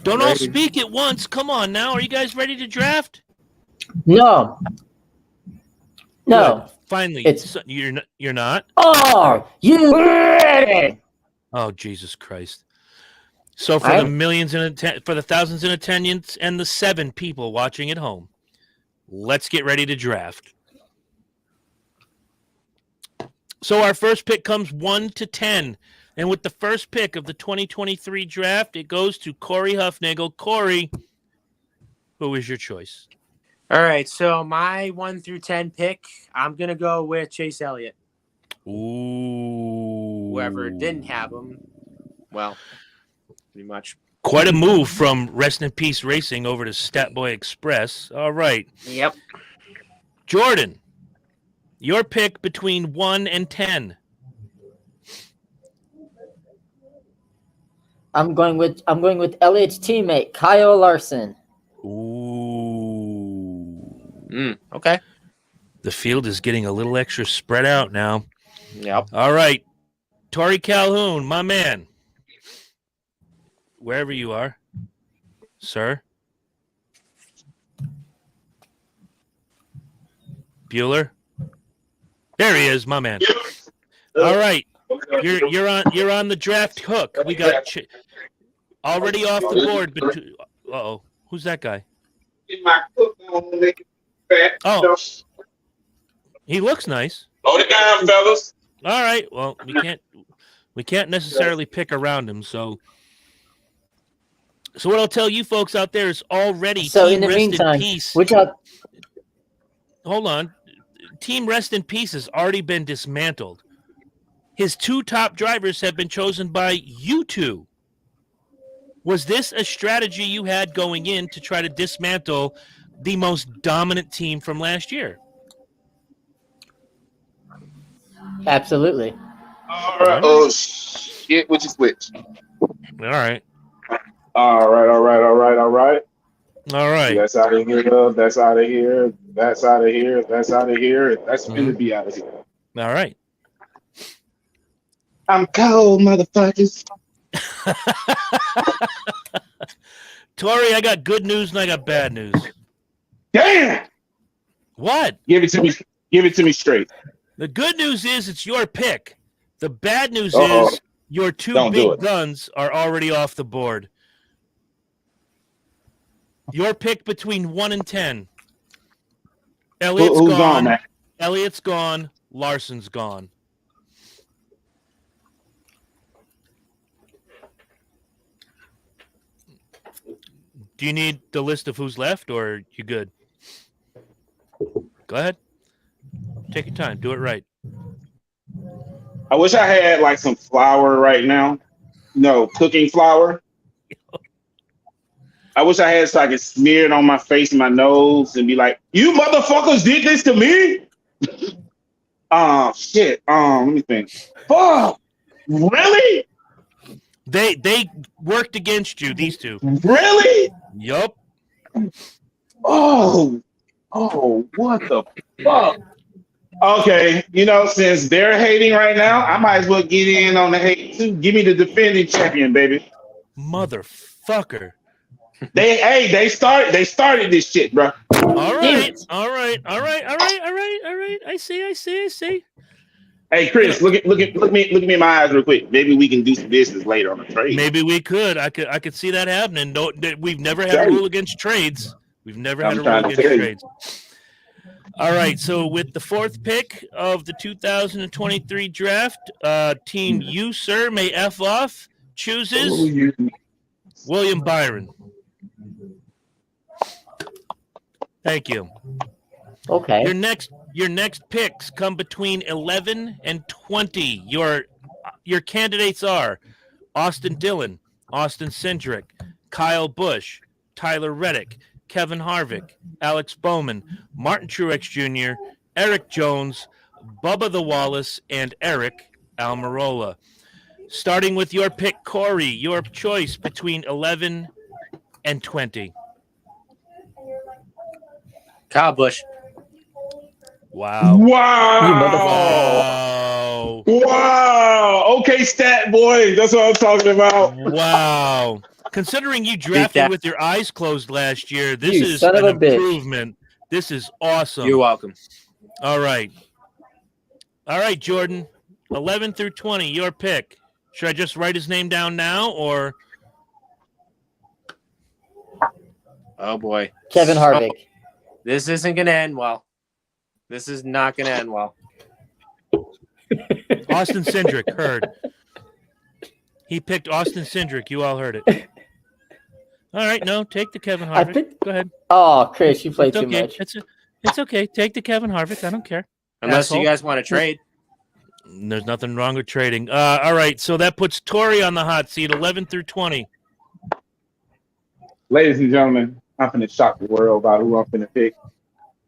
Don't all speak at once. Come on now. Are you guys ready to draft? No. No. Good. Finally, you're not? Are you ready? Oh, Jesus Christ. So for the millions for the thousands in attendance and the 7 people watching at home, let's get ready to draft. So our first pick comes 1 to 10. And with the first pick of the 2023 draft, it goes to Corey Huffnagel. Corey, who is your choice? All right, so my 1 through 10 pick, I'm going to go with Chase Elliott. Ooh. Whoever didn't have him, well, pretty much. Quite a move from Rest in Peace Racing over to Statboy Express. All right. Yep. Jordan, your pick between 1 and 10. I'm going with Elliott's teammate, Kyle Larson. Ooh. Okay. The field is getting a little extra spread out now. Yep. All right. Tori Calhoun, my man. Wherever you are, sir. Bueller. There he is, my man. All right. You're on the draft hook. We got already off the board. But uh-oh. Who's that guy? Oh. He looks nice. Hold it down, fellas. All right. Well, we can't necessarily pick around him, so what I'll tell you folks out there is already so Team in the Rest meantime, in Peace. Hold on. Team Rest in Peace has already been dismantled. His 2 top drivers have been chosen by you 2. Was this a strategy you had going in to try to dismantle the most dominant team from last year? Absolutely. All right. Oh, shit. Which is which? All right. All right. That's out of here. That's out of here. That's out of here. That's out of here. That's gonna be out of here. All right. I'm cold, motherfuckers. Tori, I got good news and I got bad news. Damn. What? Give it to me. Give it to me straight. The good news is it's your pick. The bad news is your 2 big guns are already off the board. Your pick between 1 and 10. Elliott's Who's gone. on, man? Elliott's gone. Larson's gone. Do you need the list of who's left, or are you good? Go ahead. Take your time. Do it right. I wish I had like some flour right now. No, cooking flour. I wish I had so I could smear it on my face and my nose and be like, "You motherfuckers did this to me." Shit. Let me think. Fuck. Really? They worked against you, these 2. Really? Yup. Oh, what the fuck? Okay, since they're hating right now, I might as well get in on the hate too. Give me the defending champion, baby. Motherfucker. They started this shit, bro. All right. I see. Hey, Chris, look me in my eyes real quick. Maybe we can do some business later on the trade. Maybe we could. I could see that happening. No, we've never had a rule against trades. We've never had a rule against trades. All right, so with the fourth pick of the 2023 draft, team you, sir, may F off, chooses William Byron. Thank you. Okay. Your next picks come between 11 and 20. Your candidates are Austin Dillon, Austin Cindric, Kyle Busch, Tyler Reddick, Kevin Harvick, Alex Bowman, Martin Truex Jr., Eric Jones, Bubba the Wallace, and Eric Almirola. Starting with your pick, Corey, your choice between 11 and 20. Kyle Busch. Wow. Wow. Wow. Okay, stat boy. That's what I'm talking about. Wow. Considering you drafted with your eyes closed last year, this is son an of a bitch. improvement. This is awesome. You're welcome. All right. All right, Jordan. 11 through 20, your pick. Should I just write his name down now or? Oh, boy. Kevin Harvick. This isn't going to end well. This is not going to end well. Austin Cindric, heard. He picked Austin Cindric. You all heard it. All right, no, take the Kevin Harvick. Go ahead. Oh, Chris, you played It's too okay. much. It's okay. Take the Kevin Harvick. I don't care. Unless Asshole. you guys want to trade. There's nothing wrong with trading. All right, so that puts Tori on the hot seat, 11 through 20. Ladies and gentlemen, I'm finna shock the world about who I'm finna pick.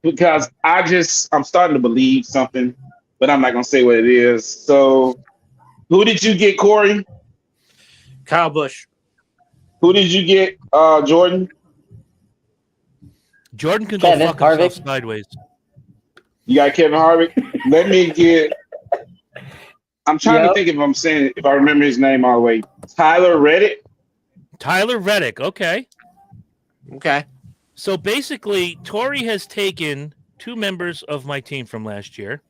Because I'm starting to believe something, but I'm not gonna say what it is. So who did you get, Corey? Kyle Busch. Who did you get, Jordan? Jordan can Kevin go fuck Harvick. himself sideways. You got Kevin Harvick? Let me get. I'm trying to think if I remember his name all the way. Tyler Reddick. Tyler Reddick. Okay. Okay. So basically, Tori has taken two members of my team from last year.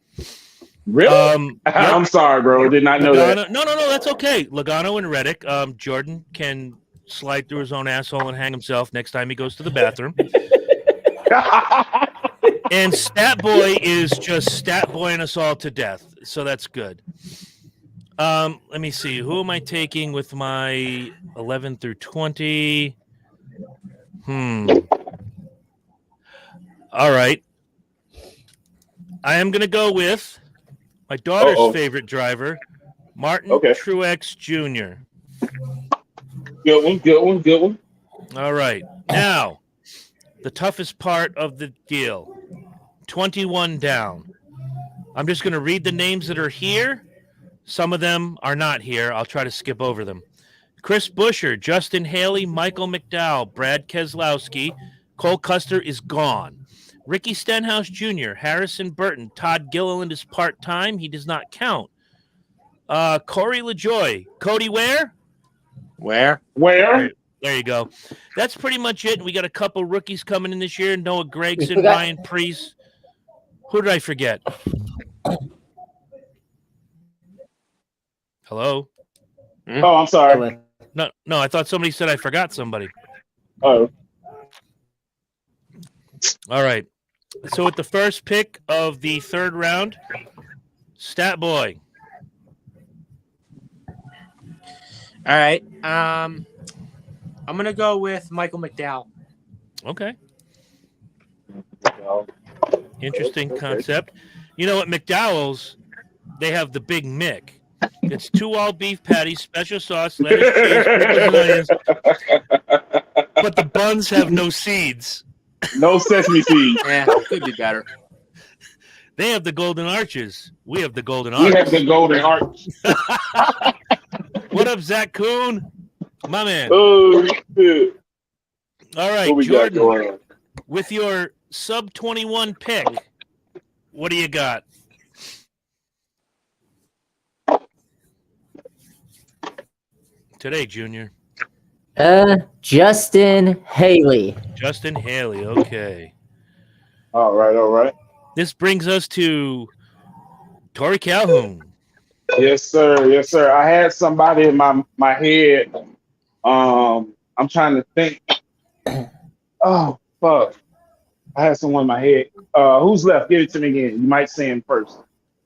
Really? I'm sorry, bro. I did not know that. No, that's okay. Logano and Reddick. Jordan can slide through his own asshole and hang himself next time he goes to the bathroom. And Stat Boy is just stat boying us all to death. So that's good. Let me see. Who am I taking with my 11 through 20? All right. I am going to go with my daughter's favorite driver, Martin Truex Jr. Good one. All right. Now, the toughest part of the deal, 21 down. I'm just going to read the names that are here. Some of them are not here. I'll try to skip over them. Chris Buescher, Justin Haley, Michael McDowell, Brad Keselowski, Cole Custer is gone. Ricky Stenhouse Jr., Harrison Burton, Todd Gilliland is part-time. He does not count. Corey LaJoie. Cody Ware? Where? There you go. That's pretty much it. We got a couple rookies coming in this year. Noah Gragson, Ryan Preece. Who did I forget? Hello? Oh, I'm sorry. No, I thought somebody said I forgot somebody. Oh. All right. So with the first pick of the third round, Stat Boy. All right. I'm going to go with Michael McDowell. Okay. Interesting concept. You know what, McDowell's, they have the Big Mick. It's 2 all beef patties, special sauce, lettuce, cheese, pickles, and onions. But the buns have no seeds. No sesame seeds. Yeah, could be better. They have the golden arches. We have the golden arch. We have the golden arch. What up, Zach Kuhn? My man. Oh, shit. All right, Jordan, with your sub-21 pick, what do you got? Today, Junior. Justin Haley. Justin Haley, okay. All right. This brings us to Tori Calhoun. Yes, sir. I had somebody in my head. I'm trying to think. Oh, fuck. I had someone in my head. Who's left? Give it to me again. You might say him first.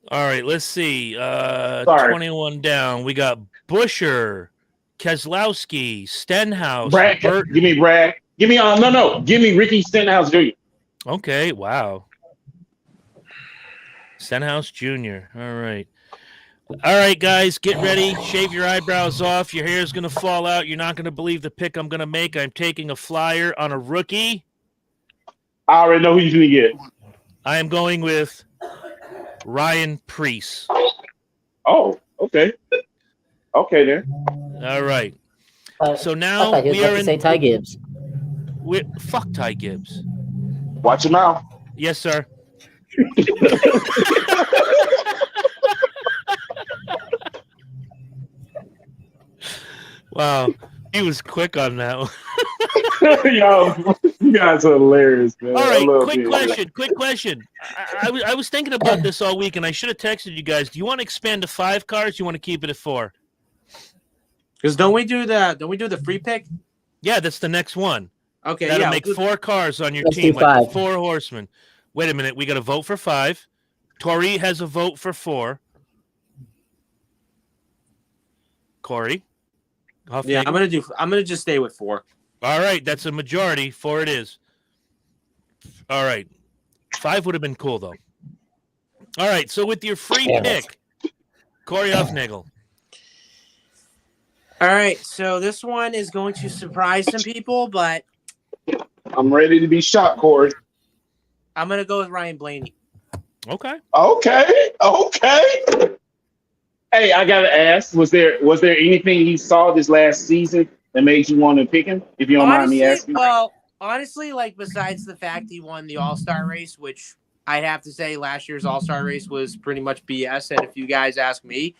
All right, let's see. Sorry. 21 down. We got Busher, Keselowski, Stenhouse, Brad, Burt. give me Brad. Give me no. Give me Ricky Stenhouse Jr. Okay, wow. Stenhouse Jr. All right. All right, guys, get ready. Shave your eyebrows off. Your hair is going to fall out. You're not going to believe the pick I'm going to make. I'm taking a flyer on a rookie. I already know who you're gonna get. I am going with Ryan Preece. Oh, okay. Okay then. All right. So I now thought he was we about are to in. say Ty Gibbs. Fuck Ty Gibbs. Watch your mouth. Yes, sir. Wow, he was quick on that one. Yo, you guys are hilarious, man. All I right, love quick being question. Quick question. I was thinking about this all week, and I should have texted you guys. Do you want to expand to 5 cars? Do you want to keep it at 4? Because don't we do the free pick? Yeah, that's the next one. Okay, That'll yeah. make 4 cars on your Let's team, do like the 5. 4 horsemen. Wait a minute, we got to vote for 5. Tori has a vote for 4. Corey. Yeah, Huffnagel? I'm gonna just stay with 4. All right, that's a majority. 4 it is. All right. 5 would have been cool, though. All right, so with your free pick, Corey Huffnagel. All right, so this one is going to surprise some people, but I'm ready to be shot, Corey. I'm gonna go with Ryan Blaney. Okay. Okay. Hey, I gotta ask, was there anything he saw this last season that made you want to pick him? If you don't mind me asking. Well, honestly, like besides the fact he won the All-Star race, which I'd have to say last year's All-Star race was pretty much BS, and if you guys ask me,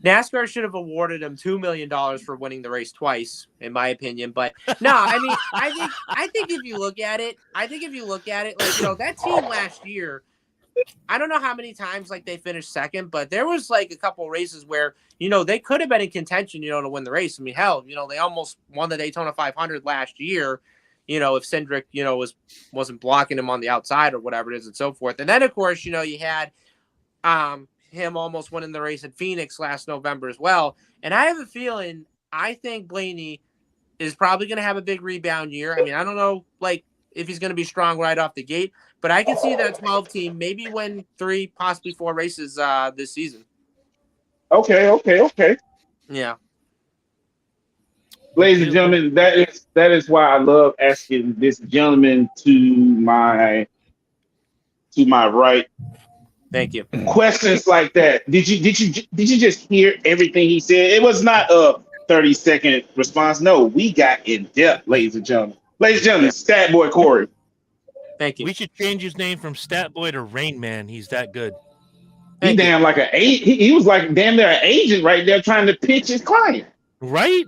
NASCAR should have awarded him $2 million for winning the race twice, in my opinion. But no, I mean, I think if you look at it, like that team last year, I don't know how many times like they finished second, but there was like a couple races where they could have been in contention, to win the race. I mean, hell, they almost won the Daytona 500 last year. If Cindric, wasn't blocking him on the outside or whatever it is and so forth. And then of course, you had him almost winning the race at Phoenix last November as well. And I have a feeling, I think Blaney is probably going to have a big rebound year. I mean, I don't know, like, if he's going to be strong right off the gate, but I can see that 12 team maybe win 3, possibly 4 races this season. Okay. Yeah. Ladies and gentlemen, that is why I love asking this gentleman to my right Thank you. questions like that. Did you just hear everything he said? It was not a 30-second response. No, we got in depth, ladies and gentlemen. Ladies and gentlemen, Stat Boy Corey. Thank you. We should change his name from Stat Boy to Rain Man. He's that good. He damn like he was like damn near an agent right there trying to pitch his client. Right?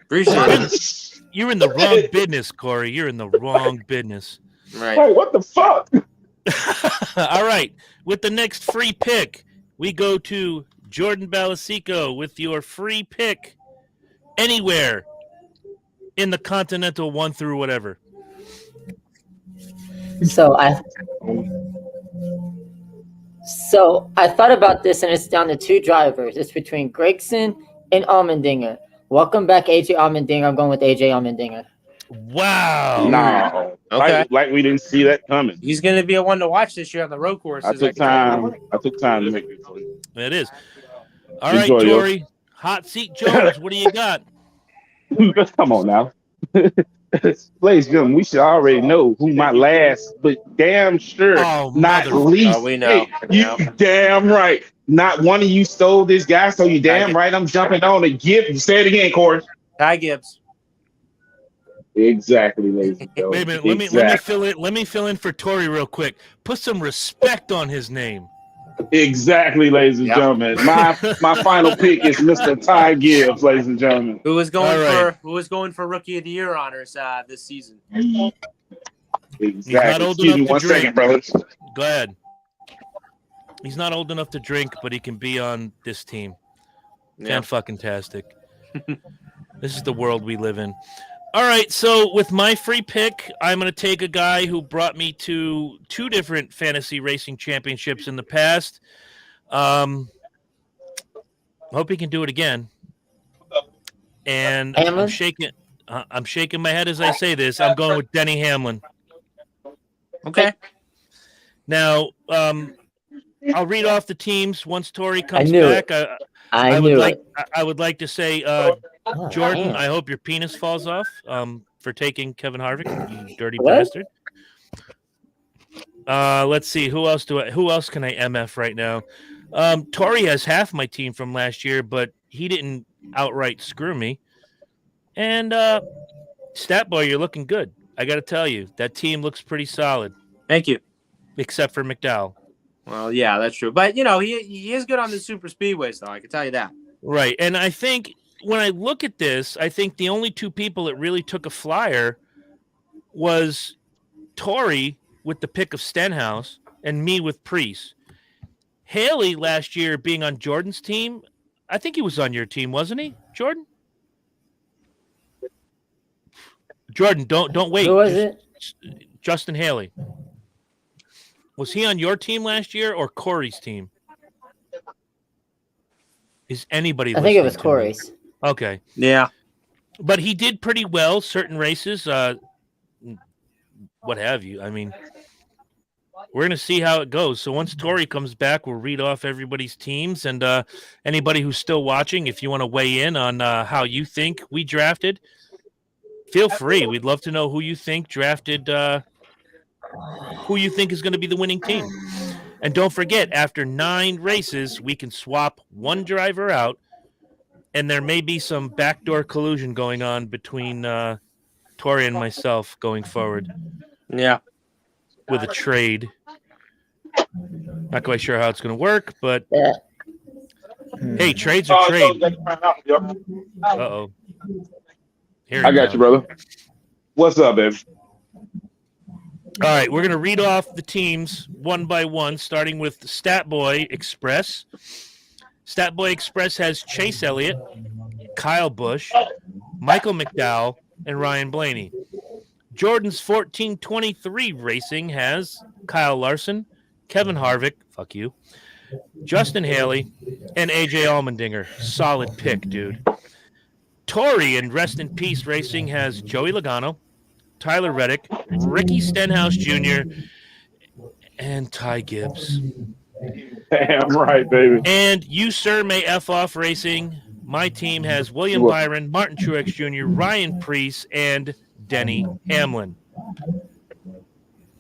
Appreciate it. You're in the wrong business, Corey. You're in the wrong business. Right. Hey, what the fuck? All right. With the next free pick, we go to Jordan Balasico with your free pick anywhere in the Continental 1 through whatever. So I thought about this, and it's down to 2 drivers. It's between Gregson and Allmendinger. Welcome back, AJ Allmendinger. I'm going with AJ Allmendinger. Wow. No. Okay. Like we didn't see that coming. He's going to be a one to watch this year on the road courses. I took time to make it for you. It is. All right, Enjoy, Jory. Hot Seat Jones, what do you got? Come on now. Ladies and gentlemen, we should already know who my last, but damn sure not least. Oh, we know. Hey, you damn right. Not one of you stole this guy, so you damn right I'm jumping on a gift. Say it again, Corey. Ty Gibbs. Exactly, ladies and gentlemen. Wait a minute. Let me fill in for Tori real quick. Put some respect on his name. Exactly, ladies and gentlemen. My final pick is Mr. Ty Gibbs, ladies and gentlemen. Who was going for Rookie of the Year honors this season? Exactly. Not old Excuse me enough to 1 drink. second, brothers. Go ahead. He's not old enough to drink, but he can be on this team. Yeah. Fan-fucking-tastic. This is the world we live in. All right, so with my free pick, I'm going to take a guy who brought me to 2 different fantasy racing championships in the past. Hope he can do it again. And Hamlin? I'm shaking my head as I say this. I'm going with Denny Hamlin. Okay. Now, I'll read off the teams once Tori comes knew back. it. I I would knew like it. I would like to say, Oh, Jordan, damn. I hope your penis falls off for taking Kevin Harvick, you dirty What? bastard. Let's see who else can I MF right now? Tori has half my team from last year, but he didn't outright screw me. And Stat Boy, you're looking good. I got to tell you, that team looks pretty solid, Thank you. except for McDowell. Well, yeah, that's true. But, he is good on the super speedways, though. I can tell you that. Right. And I think when I look at this, I think the only 2 people that really took a flyer was Tori with the pick of Stenhouse and me with Priest. Haley last year being on Jordan's team, I think he was on your team, wasn't he, Jordan? Jordan, don't wait. Who was it? Justin Haley. Was he on your team last year or Corey's team? Is anybody I think it listening was to me? Corey's. Okay. Yeah. But he did pretty well certain races, what have you. I mean, we're going to see how it goes. So once Tori comes back, we'll read off everybody's teams. And anybody who's still watching, if you want to weigh in on how you think we drafted, feel free. We'd love to know who you think drafted, who you think is going to be the winning team. And don't forget, after 9 races, we can swap one driver out, and there may be some backdoor collusion going on between Tori and myself going forward. Yeah. With a trade. Not quite sure how it's going to work, but Yeah. hey, trades are trade. I Uh-oh. Here got you, brother. What's up, baby? All right, we're going to read off the teams one by one, starting with Stat Boy Express. Stat Boy Express has Chase Elliott, Kyle Busch, Michael McDowell, and Ryan Blaney. Jordan's 1423 Racing has Kyle Larson, Kevin Harvick, fuck you, Justin Haley, and AJ Allmendinger. Solid pick, dude. Tori and Rest in Peace Racing has Joey Logano, Tyler Reddick, Ricky Stenhouse Jr., and Ty Gibbs. Damn right, baby. And You Sir May F Off Racing. My team has William Byron, Martin Truex Jr., Ryan Preece, and Denny Hamlin.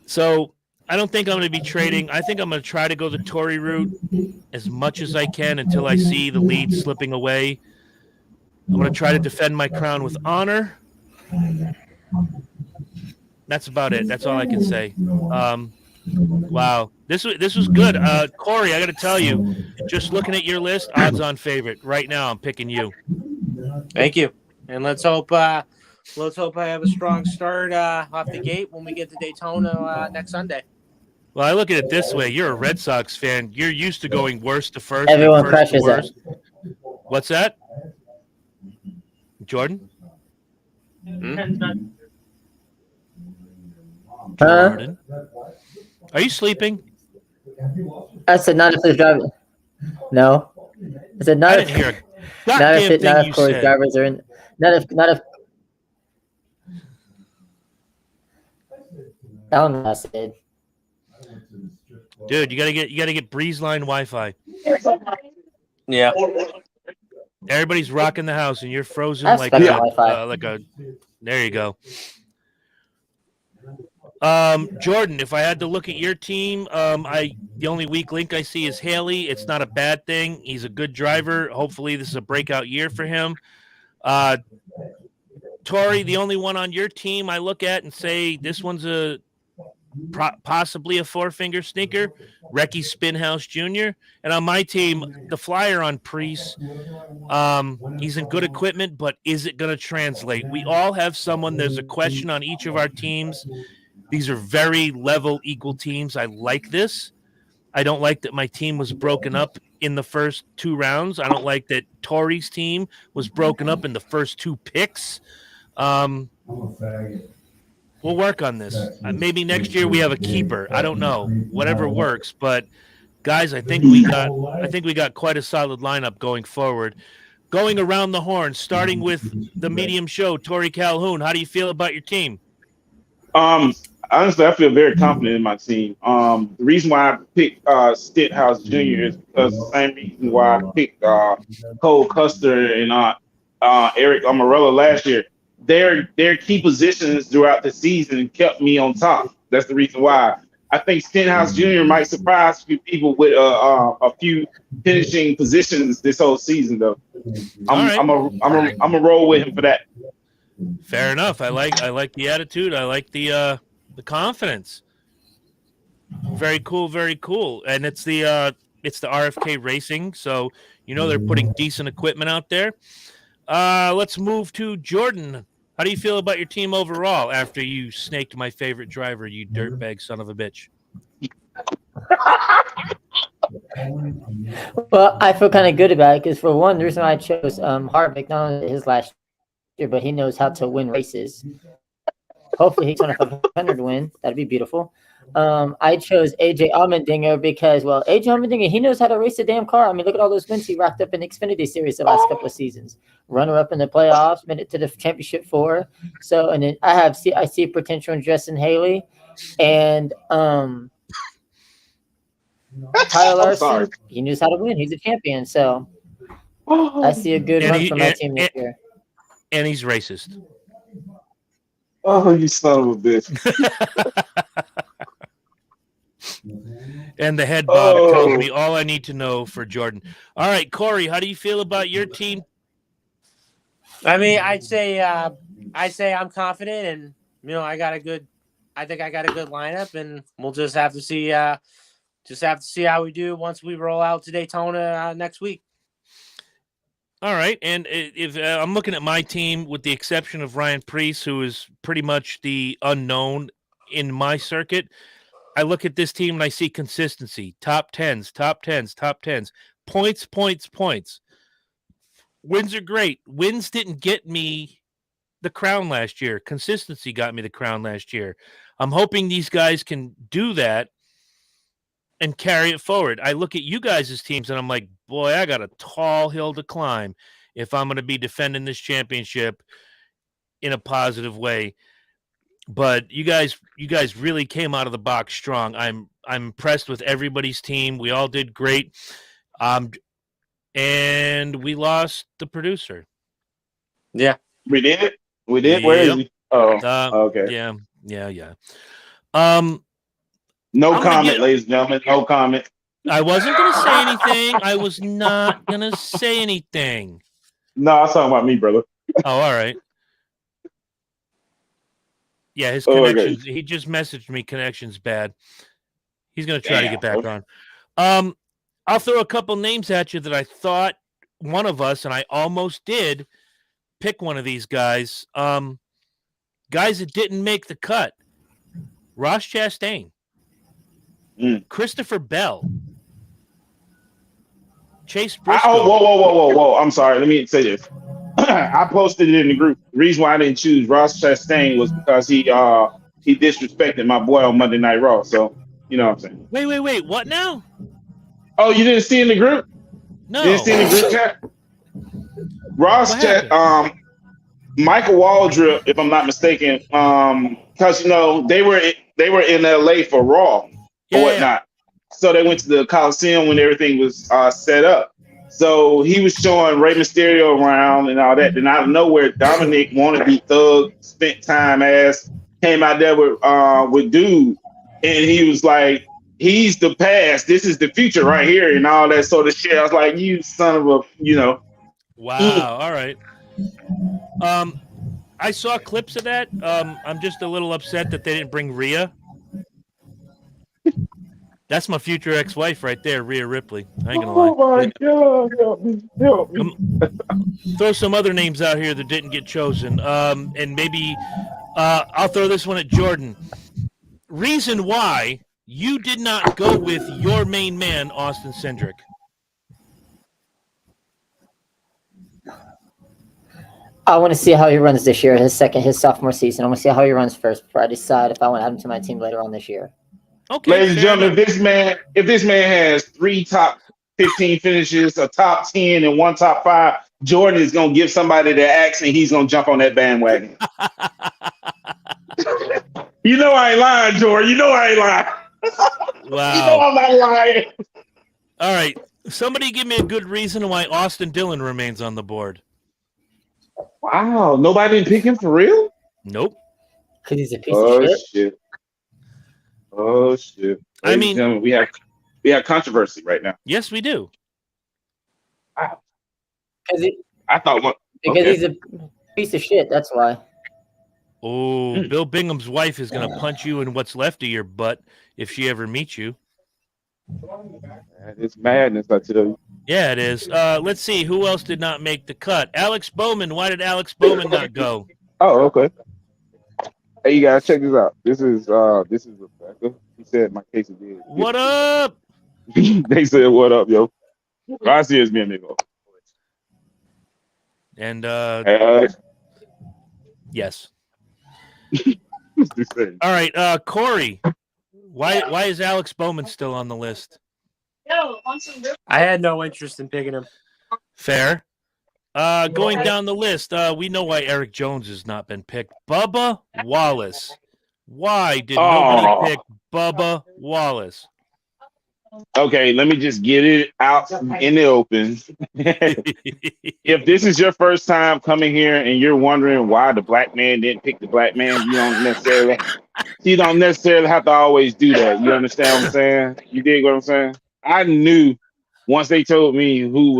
So I don't think I'm going to be trading. I think I'm going to try to go the Tory route as much as I can until I see the lead slipping away. I'm going to try to defend my crown with honor. That's about it. That's all I can say. Wow. This was good. Corey, I got to tell you, just looking at your list, odds-on favorite. Right now, I'm picking you. Thank you. And let's hope I have a strong start off the gate when we get to Daytona next Sunday. Well, I look at it this way. You're a Red Sox fan. You're used to going worst to first. Everyone first to crushes worst. it. What's that? Jordan? Huh? Jordan? Are you sleeping? I said not if the driver. No. I said I not didn't if hear a not goddamn if thing not you if Corey's said. drivers are in. Not if. I don't know what I said. Dude, you gotta get Breezeline Wi-Fi. Yeah. Everybody's rocking the house, and you're frozen That's like better a, Wi-Fi. There you go. Jordan, if I had to look at your team, the only weak link I see is Haley. It's not a bad thing. He's a good driver. Hopefully, this is a breakout year for him. Tori, the only one on your team I look at and say this one's possibly a four-finger sneaker, Recky Spinhouse Jr. And on my team, the flyer on Preece, he's in good equipment, but is it going to translate? We all have someone. There's a question on each of our teams. These are very level, equal teams. I like this. I don't like that my team was broken up in the first 2 rounds. I don't like that Tori's team was broken up in the first 2 picks. We'll work on this. Maybe next year we have a keeper. I don't know. Whatever works. But guys, I think we got quite a solid lineup going forward. Going around the horn, starting with the medium show, Tori Calhoun. How do you feel about your team? Honestly, I feel very confident in my team. The reason why I picked Stithouse Jr. is because the same reason why I picked Cole Custer and Eric Amarella last year. Their key positions throughout the season kept me on top. That's the reason why. I think Stenhouse Jr. might surprise a few people with a few finishing positions this whole season, though. I'm a roll with him for that. Fair enough. I like the attitude. I like the confidence. Very cool, very cool. And it's the RFK Racing, so they're putting decent equipment out there. Let's move to Jordan. How do you feel about your team overall after you snaked my favorite driver, you dirtbag son of a bitch? Well, I feel kind of good about it because, for one, the reason why I chose Harvick, not only his last year, but he knows how to win races. Hopefully, he's on a 500 win. That'd be beautiful. I chose AJ Allmendinger because, well, AJ Allmendinger, he knows how to race a damn car. I mean, look at all those wins he racked up in the Xfinity Series the last couple of seasons. Runner-up in the playoffs, made it to the championship 4. So, and then I see potential in Justin Haley, and Tyler Larson. He knows how to win. He's a champion. So, I see a good run for my team this year. And he's racist. Oh, you son of a bitch. And the head bob tells me all I need to know for Jordan. All right, Corey, how do you feel about your team? I mean, I'd say I'm confident, and I think I got a good lineup, and we'll just have to see how we do once we roll out to Daytona next week. All right, and if I'm looking at my team, with the exception of Ryan Preece, who is pretty much the unknown in my circuit, I look at this team and I see consistency. Top tens, points. Wins are great. Wins didn't get me the crown last year. Consistency got me the crown last year. I'm hoping these guys can do that and carry it forward. I look at you guys' teams and I'm like, boy, I got a tall hill to climb if I'm going to be defending this championship in a positive way. But you guys really came out of the box strong. I'm impressed with everybody's team. We all did great. And we lost the producer. Yeah. We did? We did? Where is he? Oh, okay. Yeah. No comment, ladies and gentlemen. No comment. I wasn't going to say anything. I was not going to say anything. No, I was talking about me, brother. Oh, all right. Yeah, his connections. He just messaged me. Connection's bad. He's going to try to get back on. I'll throw a couple names at you that I thought one of us, and I almost did pick one of these guys. Guys that didn't make the cut. Ross Chastain. Christopher Bell. Chase Briscoe. Whoa. I'm sorry. Let me say this. I posted it in the group. The reason why I didn't choose Ross Chastain was because he disrespected my boy on Monday Night Raw. So, you know what I'm saying. Wait. What now? Oh, you didn't see in the group? No. You didn't see in the group chat? Ross Michael Waldrop, if I'm not mistaken, because they were in LA for Raw or whatnot. Yeah. So they went to the Coliseum when everything was set up. So he was showing Rey Mysterio around and all that. Then out of nowhere, Dominic wanted to be thug, spent time ass, came out there with dude, and he was like, "He's the past. This is the future right here," and all that sort of shit. I was like, "You son of a, Wow. All right. I saw clips of that. I'm just a little upset that they didn't bring Rhea. That's my future ex-wife right there, Rhea Ripley. I ain't gonna lie. Oh my God! Help me. Throw some other names out here that didn't get chosen. And maybe I'll throw this one at Jordan. Reason why you did not go with your main man, Austin Cindric. I want to see how he runs this year, his sophomore season. I want to see how he runs first before I decide if I want to add him to my team later on this year. Okay, Ladies and fair gentlemen, enough. if this man has 3 top 15 finishes, a top 10, and 1 top 5, Jordan is gonna give somebody the axe and he's gonna jump on that bandwagon. You know I ain't lying, Jordan. You know I ain't lying. Wow. You know I'm not lying. All right. Somebody give me a good reason why Austin Dillon remains on the board. Wow, nobody didn't pick him for real? Nope. Because he's a piece of shit. Oh shit. I Ladies mean- and gentlemen, we have controversy right now. Yes, we do. Because I thought one. he's a piece of shit. That's why. Oh, Bill Bingham's wife is going to punch you in what's left of your butt if she ever meets you. It's madness, I tell you. Yeah, it is. Let's see. Who else did not make the cut? Alex Bowman. Why did Alex Bowman not go? Oh, okay. Hey, you guys, check this out. This is Rebecca. He said my case is dead. What up? They said, "What up, yo?" Gracias, mi amigo. And yes. All right, Corey. Why is Alex Bowman still on the list? I had no interest in picking him. Fair. Going down the list, we know why Eric Jones has not been picked. Bubba Wallace. Why did nobody pick Bubba Wallace? Okay, let me just get it out in the open. If this is your first time coming here and you're wondering why the black man didn't pick the black man, you don't necessarily have to always do that. You understand what I'm saying? You dig what I'm saying? I knew once they told me who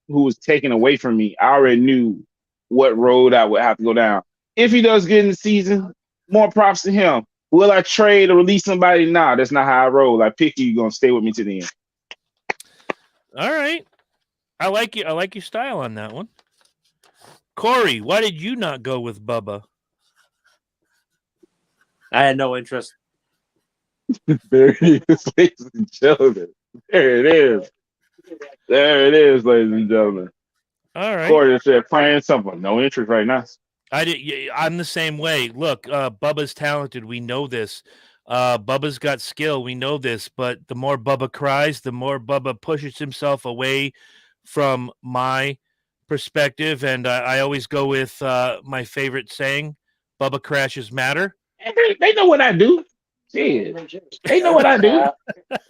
was taken away from me, I already knew what road I would have to go down. If he does good in the season, more props to him. Will I trade or release somebody? Nah, that's not how I roll. I pick you, you're gonna stay with me to the end. All right. I like you. I like your style on that one. Corey, why did you not go with Bubba? I had no interest. There it is, ladies and gentlemen. There it is. There it is, ladies and gentlemen. All right. Corey said playing something. No interest right now. I'm the same way. Look, Bubba's talented. We know this. Bubba's got skill. We know this. But the more Bubba cries, the more Bubba pushes himself away from my perspective. And I always go with my favorite saying, Bubba crashes matter. They know what I do. Shit. They know what I do.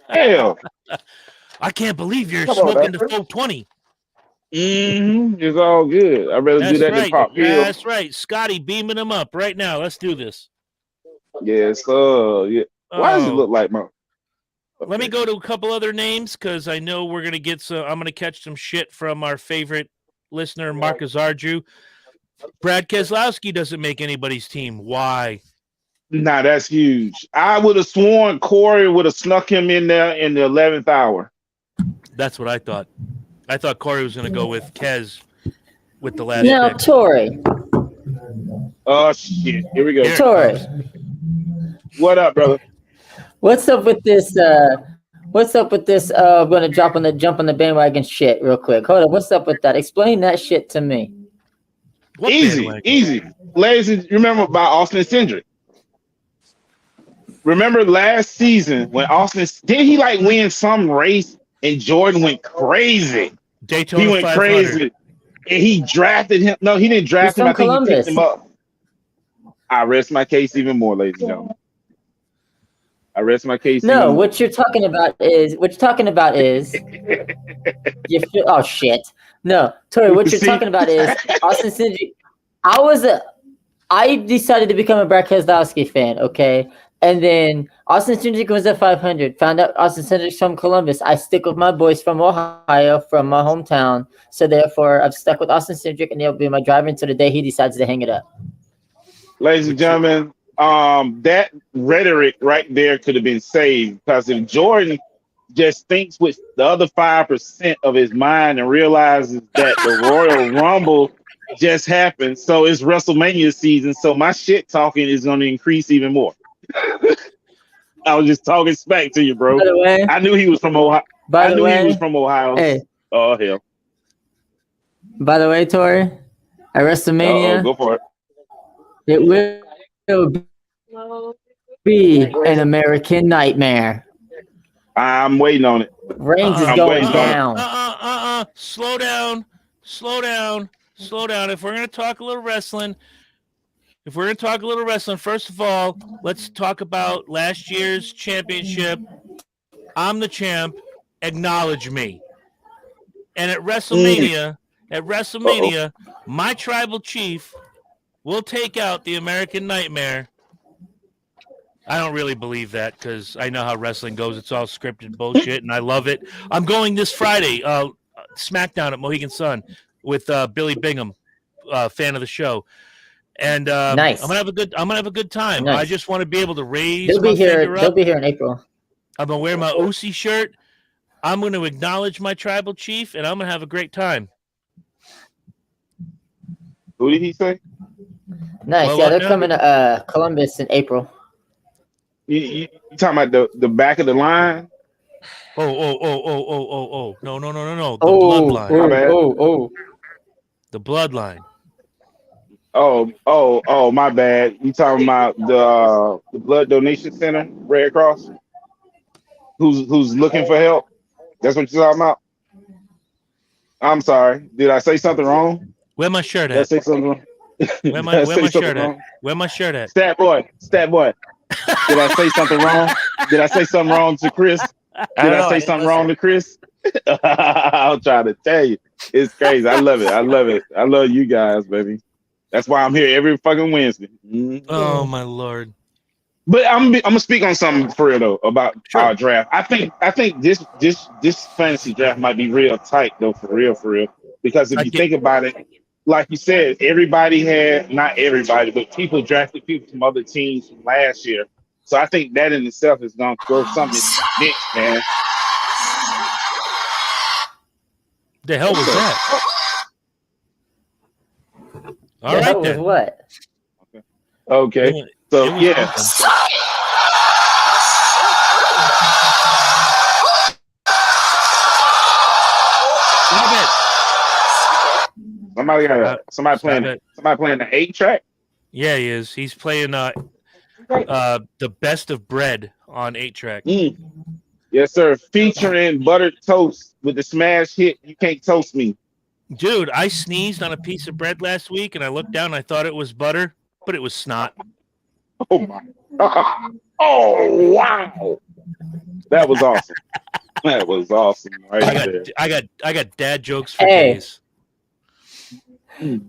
Hell. I can't believe you're Come on, smoking the man. 420. It's all good. I'd rather do that than pop pills. That's right. Scotty beaming him up right now. Let's do this. Yes, yeah. Why does it Oh. look like my? Let me go to a couple other names because I know we're gonna get some. I'm gonna catch some shit from our favorite listener, Marcus Arju. Brad Keselowski doesn't make anybody's team. Why? Nah, that's huge. I would have sworn Corey would have snuck him in there in the 11th hour. That's what I thought. I thought Corey was gonna go with Kez with the last Now, pick. Tori. Oh shit! Here we go. Here it Tori. comes. What up, brother? What's up with this? What's up with this? I'm gonna jump on the bandwagon shit real quick. Hold on. What's up with that? Explain that shit to me. What Easy, bandwagon? easy. Ladies, and remember about Austin Cindric? Remember last season when Austin didn't he like win some race and Jordan went crazy? Daytona He went 500. crazy, and he drafted him. No, he didn't draft He's him. I from think he picked Columbus. him up. I rest my case even more, ladies and gentlemen. I rest my case. No, even more. what you're talking about is you feel, oh shit. No, Tori, what you're See? talking about is Austin Cindric. I decided to become a Brad Keselowski fan, okay? And then Austin Cindric was at 500. Found out Austin Cindric's from Columbus. I stick with my boys from Ohio, from my hometown. So therefore, I've stuck with Austin Cindric, and he'll be my driver until the day he decides to hang it up. Ladies and gentlemen, that rhetoric right there could have been saved because if Jordan just thinks with the other 5% of his mind and realizes that the Royal Rumble just happened, so it's WrestleMania season, so my shit talking is going to increase even more. I was just talking smack to you, bro. By the way, I knew he was from Ohio. by I the knew he way, was from Ohio. hey, Oh hell. by the way, Tori, At WrestleMania, Go for it. it will be an American Nightmare. I'm waiting on it. Reigns is I'm going waiting on it. down. Slow down. If we're gonna talk a little wrestling, first of all, let's talk about last year's championship. I'm the champ. Acknowledge me. And at WrestleMania, my tribal chief will take out the American Nightmare. I don't really believe that because I know how wrestling goes. It's all scripted bullshit, and I love it. I'm going this Friday, SmackDown at Mohegan Sun with Billy Bingham, fan of the show, and Nice. I'm gonna have a good time. Nice. I just want to be able to raise. They'll be here. Finger up. They'll be here in April. I'm gonna wear my Usi shirt. I'm going to acknowledge my tribal chief, and I'm going to have a great time. Who did he say? Nice. Well, yeah, they're now? coming to Columbus in April. You talking about the back of the line? Oh. No. The bloodline. The bloodline. Oh, my bad. You talking about the blood donation center, Red Cross? Who's looking for help? That's what you're talking about? I'm sorry. Did I say something wrong? Where my shirt Did I at? say something wrong? Where my shirt at? Where my shirt at? Stat boy. Did I say something wrong? Did I say something wrong to Chris? Did I say something wrong to Chris? I'll try to tell you. It's crazy. I love it. I love you guys, baby. That's why I'm here every fucking Wednesday. Mm-hmm. Oh my Lord. But I'm gonna speak on something for real though about our draft. I think this fantasy draft might be real tight though, for real. Because if you think about it, like you said, not everybody, but people drafted people from other teams from last year. So I think that in itself is gonna throw something in the mix, man. The hell was that? All the right hell then. was what? Okay. So yeah. Somebody playing the 8-track. Yeah, he is. He's playing the best of bread on 8-track. Yes, sir. Featuring buttered toast with the smash hit. You can't toast me. Dude, I sneezed on a piece of bread last week, and I looked down and I thought it was butter, but it was snot. Oh my! Oh wow! That was awesome. That was awesome, right I got dad jokes for days.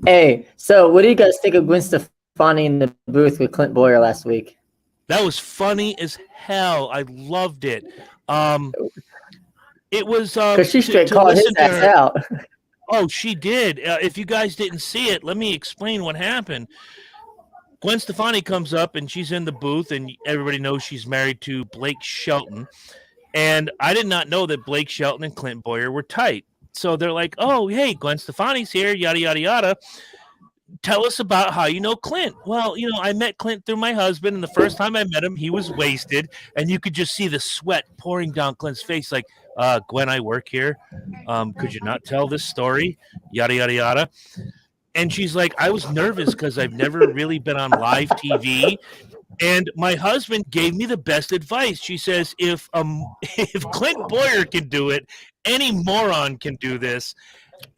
Hey, so what do you guys think of Gwen Stefani in the booth with Clint Boyer last week? That was funny as hell. I loved it. It was because she straight called his ass out. Oh, she did. If you guys didn't see it, let me explain what happened. Gwen Stefani comes up and she's in the booth, and everybody knows she's married to Blake Shelton. And I did not know that Blake Shelton and Clint Boyer were tight. So they're like, oh, hey, Gwen Stefani's here, yada, yada, yada. Tell us about how you know Clint. Well, I met Clint through my husband, and the first time I met him, he was wasted, and you could just see the sweat pouring down Clint's face like, Gwen, I work here. Could you not tell this story? Yada, yada, yada. And she's like, I was nervous because I've never really been on live TV. And my husband gave me the best advice. She says, if Clint Boyer can do it, any moron can do this.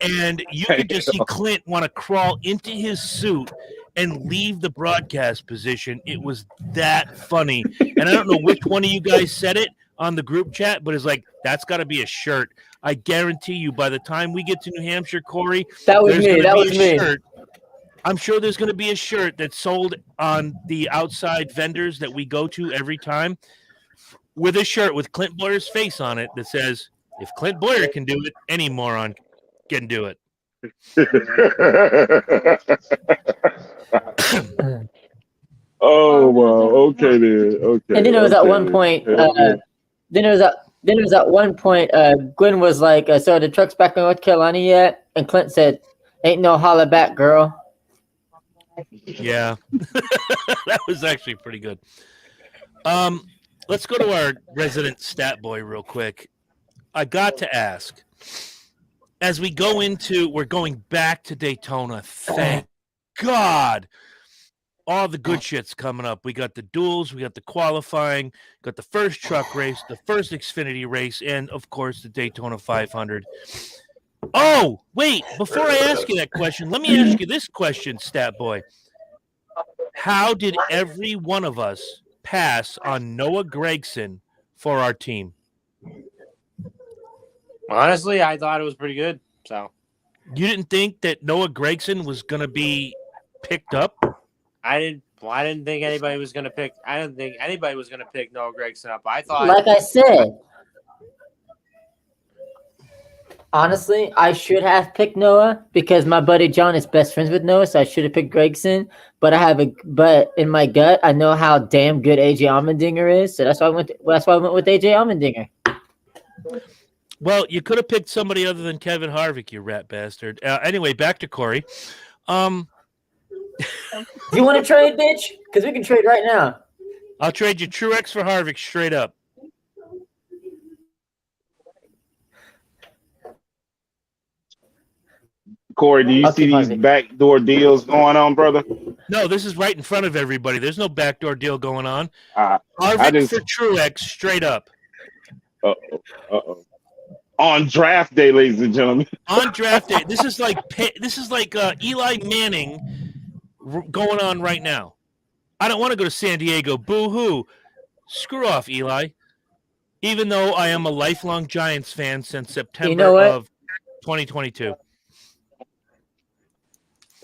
And you could just see Clint want to crawl into his suit and leave the broadcast position. It was that funny. And I don't know which one of you guys said it on the group chat, but it's like, that's got to be a shirt. I guarantee you by the time we get to New Hampshire, Corey, that was me. Shirt. I'm sure there's going to be a shirt that's sold on the outside vendors that we go to every time with a shirt with Clint Boyer's face on it that says, if Clint Boyer can do it, any moron can do it. Oh, wow. Okay, then. Okay. And then it was at one point, Gwen was like, so the truck's back in North Carolina yet? And Clint said, ain't no holla back, girl. Yeah. That was actually pretty good. Let's go to our resident stat boy real quick. I got to ask, as we go into, we're going back to Daytona. Thank God. All the good shit's coming up. We got the duels, we got the qualifying, got the first truck race, the first Xfinity race, and of course the Daytona 500. Oh, wait, before I ask you that question, let me ask you this question, Stat Boy. How did every one of us pass on Noah Gragson for our team? Honestly, I thought it was pretty good. So You didn't think that Noah Gragson was going to be picked up? I didn't think anybody was gonna pick. I didn't think anybody was gonna pick Noah Gragson up. I thought, Like I said, honestly, I should have picked Noah because my buddy John is best friends with Noah, so I should have picked Gregson. But but in my gut, I know how damn good AJ Allmendinger is, so that's why I went with AJ Allmendinger. Well, you could have picked somebody other than Kevin Harvick, you rat bastard. Anyway, back to Corey. You want to trade, bitch? Because we can trade right now. I'll trade you Truex for Harvick straight up. Corey, do you see these backdoor deals going on, brother? No, this is right in front of everybody. There's no backdoor deal going on. Harvick for Truex straight up. Uh-oh. On draft day, ladies and gentlemen. On draft day. This is like Eli Manning going on right now. I don't want to go to San Diego. Boo-hoo. Screw off, Eli. Even though I am a lifelong Giants fan since September of 2022.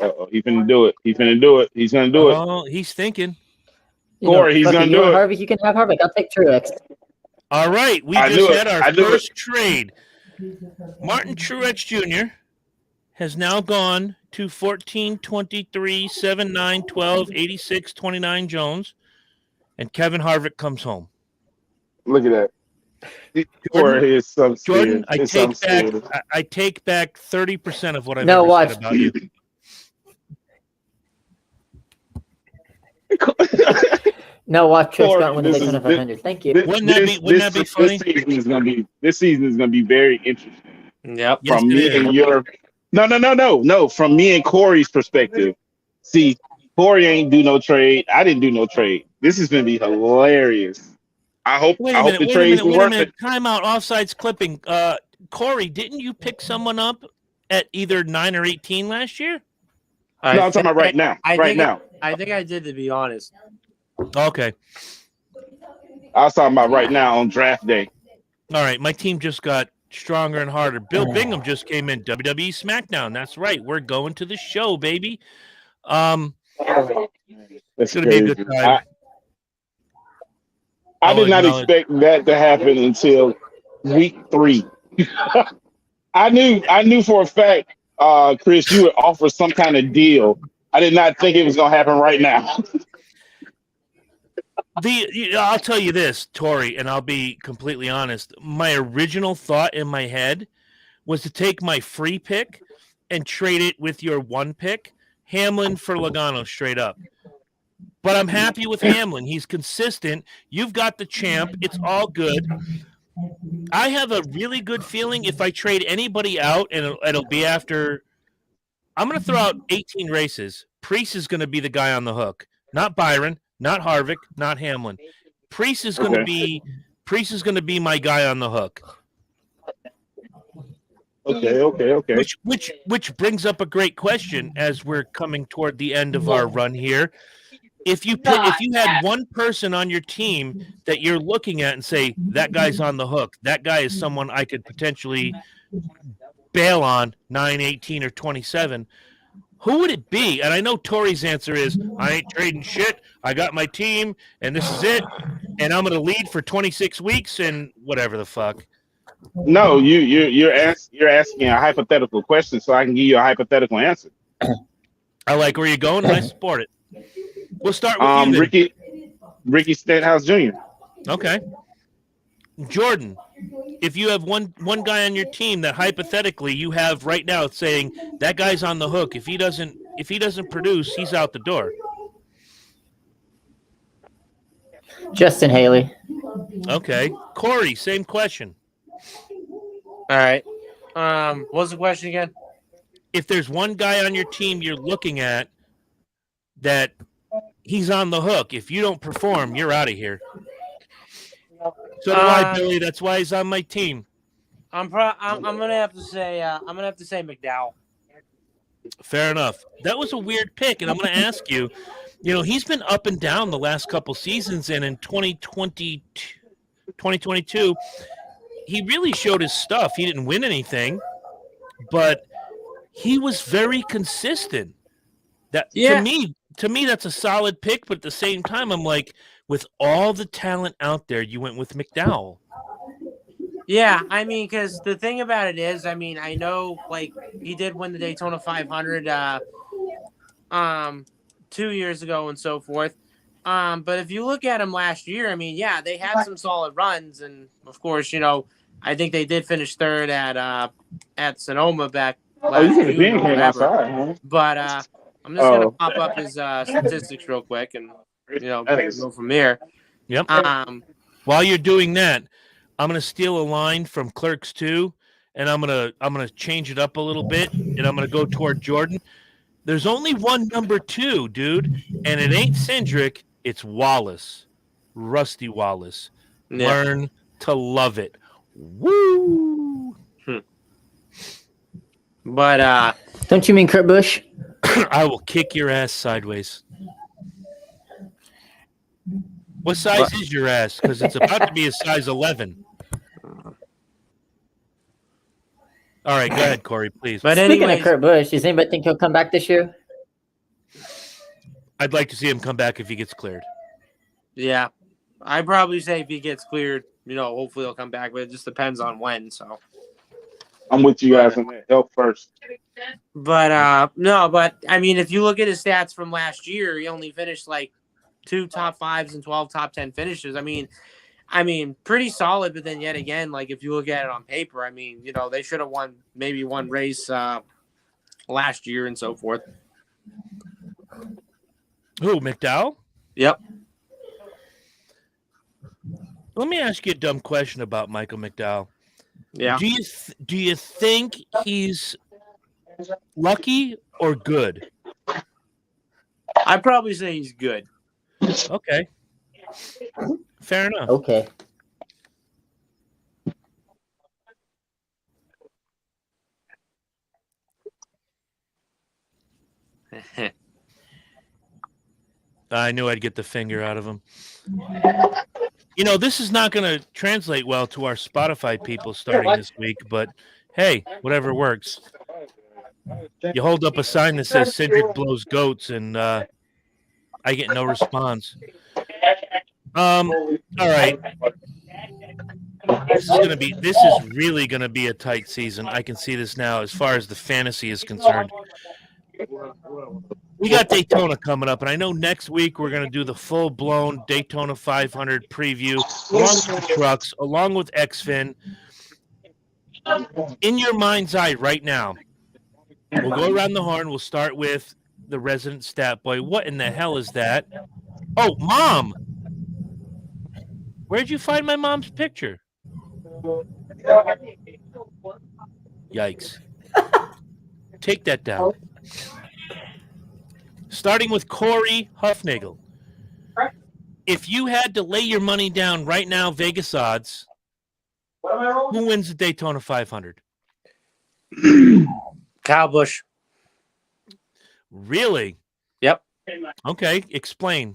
Uh-oh, he's going to do it. He's going to do it. He's going to do it. Oh, he's thinking. Corey, he's going to do it. Harvick, you can have Harvick. I'll take Truex. All right, we just had our first trade. Martin Truex Jr. has now gone to 14, 23, 7, 9, 12, 86, 29 Jones, and Kevin Harvick comes home. Look at that. Jordan, I take back 30% of what I've ever said about you. No, watch Truex got one of the Daytona 500. Thank you. Wouldn't that be funny? This season is gonna be very interesting. Yep. From me and your no. From me and Corey's perspective. See, Corey ain't do no trade. I didn't do no trade. This is gonna be hilarious. I hope the trades will work. Time out. Offsides clipping. Corey, didn't you pick someone up at either 9 or 18 last year? No, I'm talking about right now. I think I did, to be honest. Okay. I was talking about right now on draft day. All right, my team just got stronger and harder. Bill Bingham just came in. WWE SmackDown. That's right. We're going to the show, baby. It's going to be a good time. I did not expect that to happen until week 3. I knew for a fact, Chris, you would offer some kind of deal. I did not think it was going to happen right now. I'll tell you this, Tori, and I'll be completely honest. My original thought in my head was to take my free pick and trade it with your 1 pick, Hamlin for Logano straight up. But I'm happy with Hamlin. He's consistent. You've got the champ. It's all good. I have a really good feeling if I trade anybody out, and it'll be after – I'm going to throw out 18 races. Priest is going to be the guy on the hook, not Byron. Not Harvick, not Hamlin. Priest is going to be my guy on the hook. Okay. Which brings up a great question as we're coming toward the end of our run here. If you had one person on your team that you're looking at and say that guy's on the hook, that guy is someone I could potentially bail on 9, 18, or 27. Who would it be? And I know Tori's answer is, I ain't trading shit. I got my team, and this is it. And I'm going to lead for 26 weeks and whatever the fuck. No, you're asking a hypothetical question, so I can give you a hypothetical answer. I like where you're going, and I support it. We'll start with you, Ricky Stenhouse Jr. Okay. Jordan, if you have one guy on your team that hypothetically you have right now saying that guy's on the hook, if he doesn't produce, he's out the door. Justin Haley. Okay. Corey, same question. All right. What's the question again? If there's one guy on your team you're looking at that he's on the hook, if you don't perform, you're out of here. So do I, Billy. That's why he's on my team. I'm gonna have to say McDowell. Fair enough. That was a weird pick, and I'm going to ask you. You know, he's been up and down the last couple seasons, and in 2022, he really showed his stuff. He didn't win anything, but he was very consistent. To me, that's a solid pick. But at the same time, I'm like, with all the talent out there, you went with McDowell. Yeah, I mean, because the thing about it is, I mean, I know like he did win the Daytona 500 2 years ago and so forth. But if you look at him last year, I mean, yeah, they had some solid runs, and of course, you know, I think they did finish third at Sonoma back last June or whatever. But I'm just gonna pop up his statistics real quick, and you know, go from there. Yep. While you're doing that, I'm gonna steal a line from Clerks 2, and I'm gonna change it up a little bit, and I'm gonna go toward Jordan. There's only one number 2, dude, and it ain't Cindric, it's Wallace, Rusty Wallace. Yeah. Learn to love it. Woo! But don't you mean Kurt Busch? I will kick your ass sideways. What size is your ass? Because it's about to be a size 11. All right, go ahead, Corey, please. But speaking of Kurt Busch, does anybody think he'll come back this year? I'd like to see him come back if he gets cleared. Yeah, I'd probably say if he gets cleared, you know, hopefully he'll come back, but it just depends on when. So I'm with you guys on that. Health first. But no, but I mean, if you look at his stats from last year, he only finished like 2 top 5s and 12 top 10 finishes. I mean, pretty solid. But then yet again, like if you look at it on paper, I mean, you know, they should have won maybe one race last year and so forth. Who, McDowell? Yep. Let me ask you a dumb question about Michael McDowell. Yeah. Do you think he's lucky or good? I'd probably say he's good. Okay. Fair enough. Okay. I knew I'd get the finger out of him. You know, this is not going to translate well to our Spotify people starting this week, but hey, whatever works. You hold up a sign that says Cindric blows goats, and I get no response. All right. This is really going to be a tight season. I can see this now as far as the fantasy is concerned. We got Daytona coming up, and I know next week we're going to do the full-blown Daytona 500 preview along with the trucks, along with XFIN. In your mind's eye right now, we'll go around the horn. We'll start with the resident stat boy. What in the hell is that? Oh, Mom! Where'd you find my mom's picture? Yikes. Take that down. Starting with Corey Huffnagel. If you had to lay your money down right now, Vegas odds, who wins the Daytona 500? Kyle Busch. Really? Yep. Okay, explain.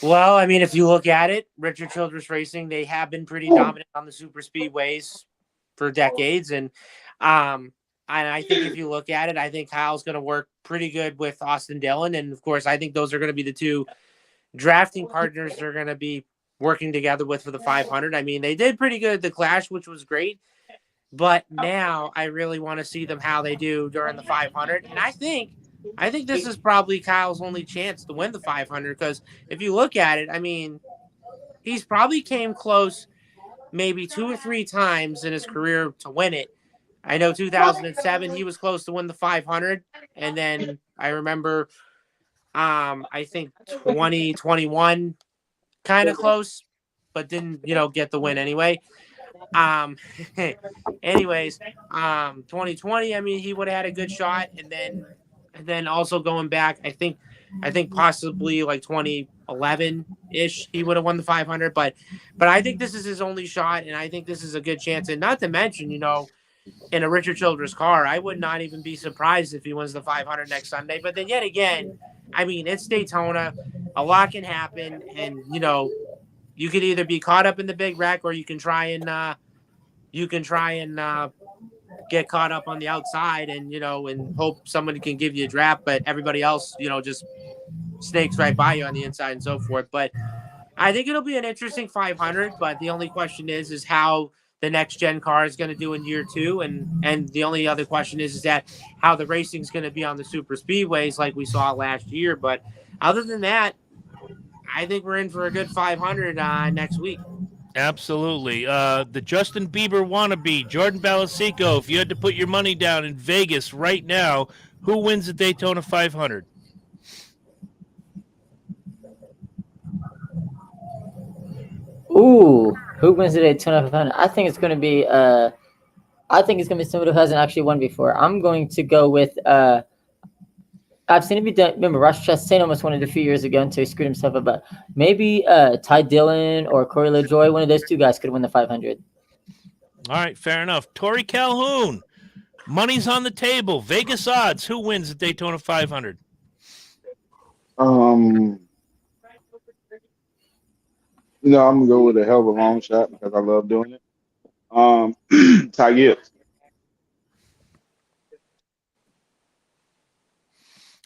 Well, I mean, if you look at it, Richard Childress Racing, they have been pretty dominant on the super speedways for decades. And I think if you look at it, I think Kyle's going to work pretty good with Austin Dillon. And, of course, I think those are going to be the two drafting partners they're going to be working together with for the 500. I mean, they did pretty good at the Clash, which was great. But now I really want to see them how they do during the 500. And I think this is probably Kyle's only chance to win the 500 because if you look at it, I mean, he's probably came close maybe 2 or 3 times in his career to win it. I know 2007 he was close to win the 500, and then I remember I think 2021 kind of close, but didn't get the win anyway. anyways, 2020. I mean, he would have had a good shot, and then also going back, I think possibly like 2011 ish, he would have won the 500. But I think this is his only shot, and I think this is a good chance. And not to mention, in a Richard Childress car, I would not even be surprised if he wins the 500 next Sunday. But then yet again, I mean, it's Daytona, a lot can happen, and you could either be caught up in the big wreck, or you can try and get caught up on the outside and and hope somebody can give you a draft, but everybody else just snakes right by you on the inside and so forth. But I think it'll be an interesting 500. But the only question is how the next gen car is going to do in year 2, and the only other question is that how the racing is going to be on the super speedways like we saw last year. But other than that, I think we're in for a good 500 next week. Absolutely. The Justin Bieber wannabe, Jordan Balasico, if you had to put your money down in Vegas right now, who wins the Daytona 500? Ooh, who wins the Daytona 500? I think it's going to be somebody who hasn't actually won before. I'm going to go with I've seen it be done. Remember, Ross Chastain almost won it a few years ago until he screwed himself up. But maybe Ty Dillon or Corey LaJoie, one of those two guys could win the 500. All right, fair enough. Torrey Calhoun, money's on the table. Vegas odds. Who wins the Daytona 500? I'm gonna go with a hell of a long shot because I love doing it. Ty Gibbs.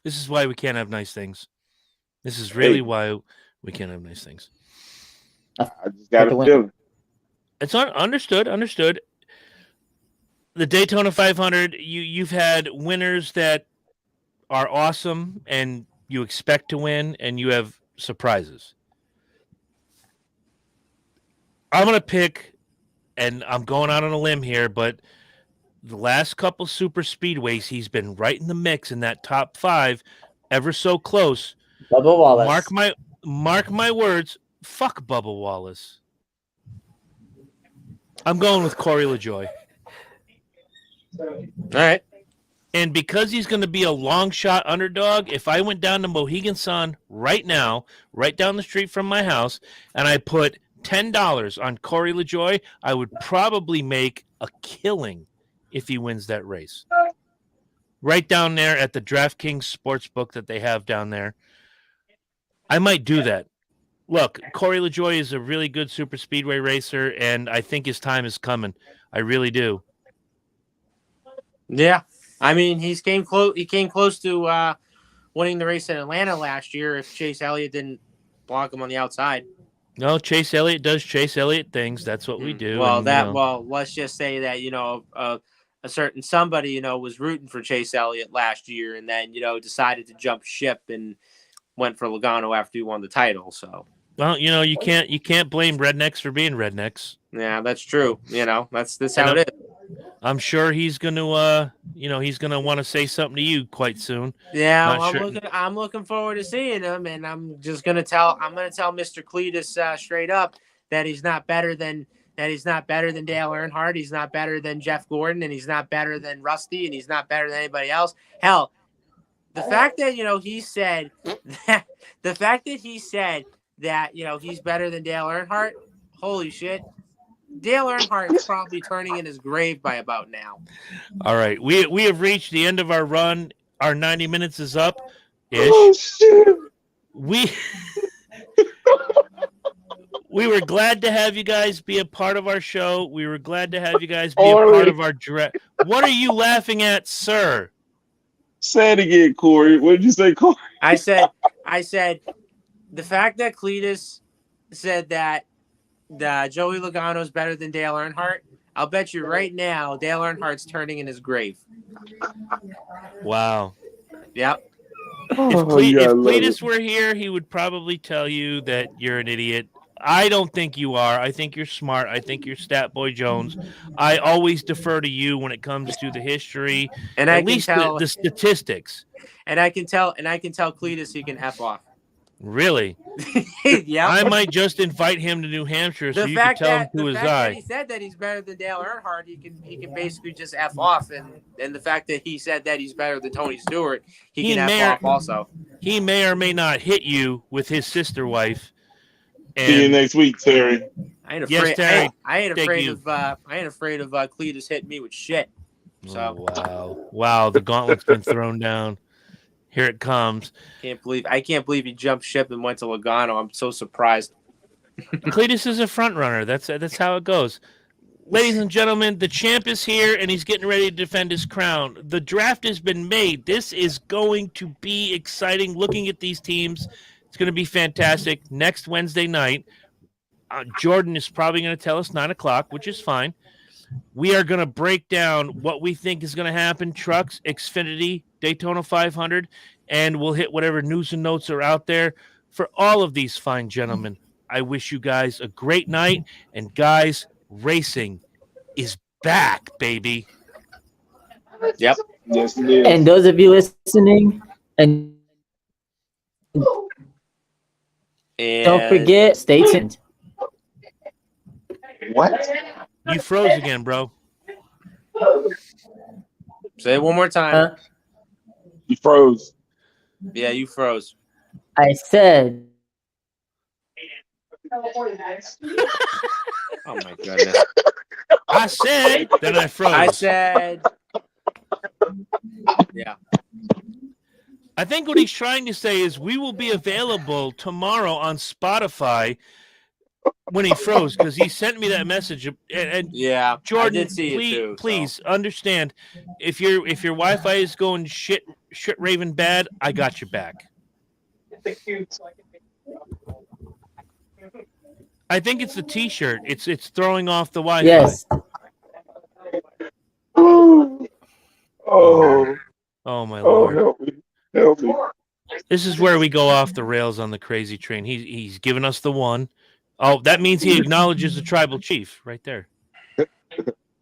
This is why we can't have nice things. This is really why we can't have nice things. I just got a feeling. It's understood. The Daytona 500, you've had winners that are awesome and you expect to win, and you have surprises. I'm going to pick, and I'm going out on a limb here, but the last couple super speedways, he's been right in the mix in that top 5, ever so close. Bubba Wallace. Mark my words. Fuck Bubba Wallace. I'm going with Corey LaJoie. All right. And because he's going to be a long shot underdog, if I went down to Mohegan Sun right now, right down the street from my house, and I put $10 on Corey LaJoie, I would probably make a killing if he wins that race. Right down there at the DraftKings Sportsbook that they have down there. I might do that. Look, Corey LaJoie is a really good super speedway racer, and I think his time is coming. I really do. Yeah. I mean, he came close to winning the race in Atlanta last year if Chase Elliott didn't block him on the outside. No, Chase Elliott does Chase Elliott things. That's what we do. Well, let's just say that, a certain somebody, was rooting for Chase Elliott last year and then, decided to jump ship and went for Logano after he won the title. So, well, you can't blame rednecks for being rednecks. Yeah, that's true. That's how it is. I'm sure he's going to, he's going to want to say something to you quite soon. Yeah, I'm looking forward to seeing him, and I'm going to tell Mr. Cletus straight up that he's not better than Dale Earnhardt. He's not better than Jeff Gordon, and he's not better than Rusty, and he's not better than anybody else. Hell, the fact that he said that he's better than Dale Earnhardt, holy shit. Dale Earnhardt is probably turning in his grave by about now. All right. We have reached the end of our run. Our 90 minutes is up. Oh, shit. We were glad to have you guys be a part of our show. We were glad to have you guys be a part of our draft. What are you laughing at, sir? Say it again, Corey. What did you say, Corey? I said the fact that Cletus said that Joey Logano is better than Dale Earnhardt, I'll bet you right now Dale Earnhardt's turning in his grave. Wow. Yep. If Cletus were here, he would probably tell you that you're an idiot. I don't think you are. I think you're smart. I think you're Stat Boy Jones. I always defer to you when it comes to the history and at least the statistics. And I can tell Cletus he can F off. Really? Yeah. I might just invite him to New Hampshire so The you can fact tell him that to the his fact that eye. he said that he's better than Dale Earnhardt, he can basically just F off, and the fact that he said that he's better than Tony Stewart, he can F off also. He may or may not hit you with his sister wife. See you And next week, Terry. I ain't Yes, afraid. Terry, I ain't thank afraid you. of. I ain't afraid of Cletus hitting me with shit. So wow, the gauntlet's been thrown down. Here it comes. I can't believe he jumped ship and went to Logano. I'm so surprised. Cletus is a front runner. That's how it goes. Ladies and gentlemen, the champ is here and he's getting ready to defend his crown. The draft has been made. This is going to be exciting. Looking at these teams, it's going to be fantastic. Next Wednesday night, Jordan is probably going to tell us 9 o'clock, which is fine. We are going to break down what we think is going to happen, trucks, Xfinity, Daytona 500, and we'll hit whatever news and notes are out there. For all of these fine gentlemen, I wish you guys a great night. And guys, racing is back, baby. Yep. Yes, it is. And those of you listening, and don't forget, stay tuned. What? You froze again, bro. Say it one more time. Huh? You froze. Yeah, you froze. I said, Oh my goodness. I said, then I froze. I said. Yeah. I think what he's trying to say is we will be available tomorrow on Spotify when he froze, because he sent me that message. And Yeah. Jordan, I did see please, it too. please understand, if your Wi-Fi is going shit raving bad, I got your back. I think it's the T-shirt. It's throwing off the Wi-Fi. yes. Oh, Oh my oh, lord. help me. Help me. This is where we go off the rails on the crazy train. He's given us the one. Oh, that means he acknowledges the tribal chief right there.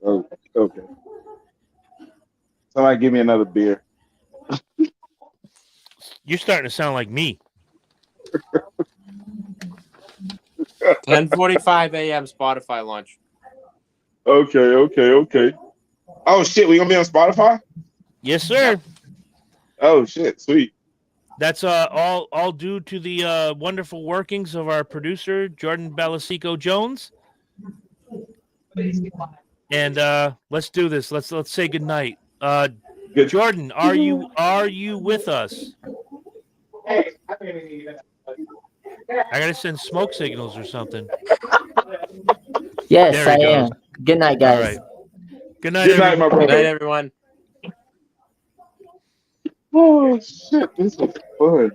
Oh, okay. Somebody give me another beer. You're starting to sound like me. 10:45 a.m. Spotify launch. Okay. Oh shit, we gonna be on Spotify? Yes, sir. Oh shit, sweet. That's all due to the wonderful workings of our producer Jordan Balasico Jones. And let's do this. Let's say goodnight. Good. Jordan, are you with us? I gotta send smoke signals or something. Yes, There I he am. goes. Good night, All guys. right. Good night, Good night, everyone. my Good night, brother. everyone. Oh shit, this was fun.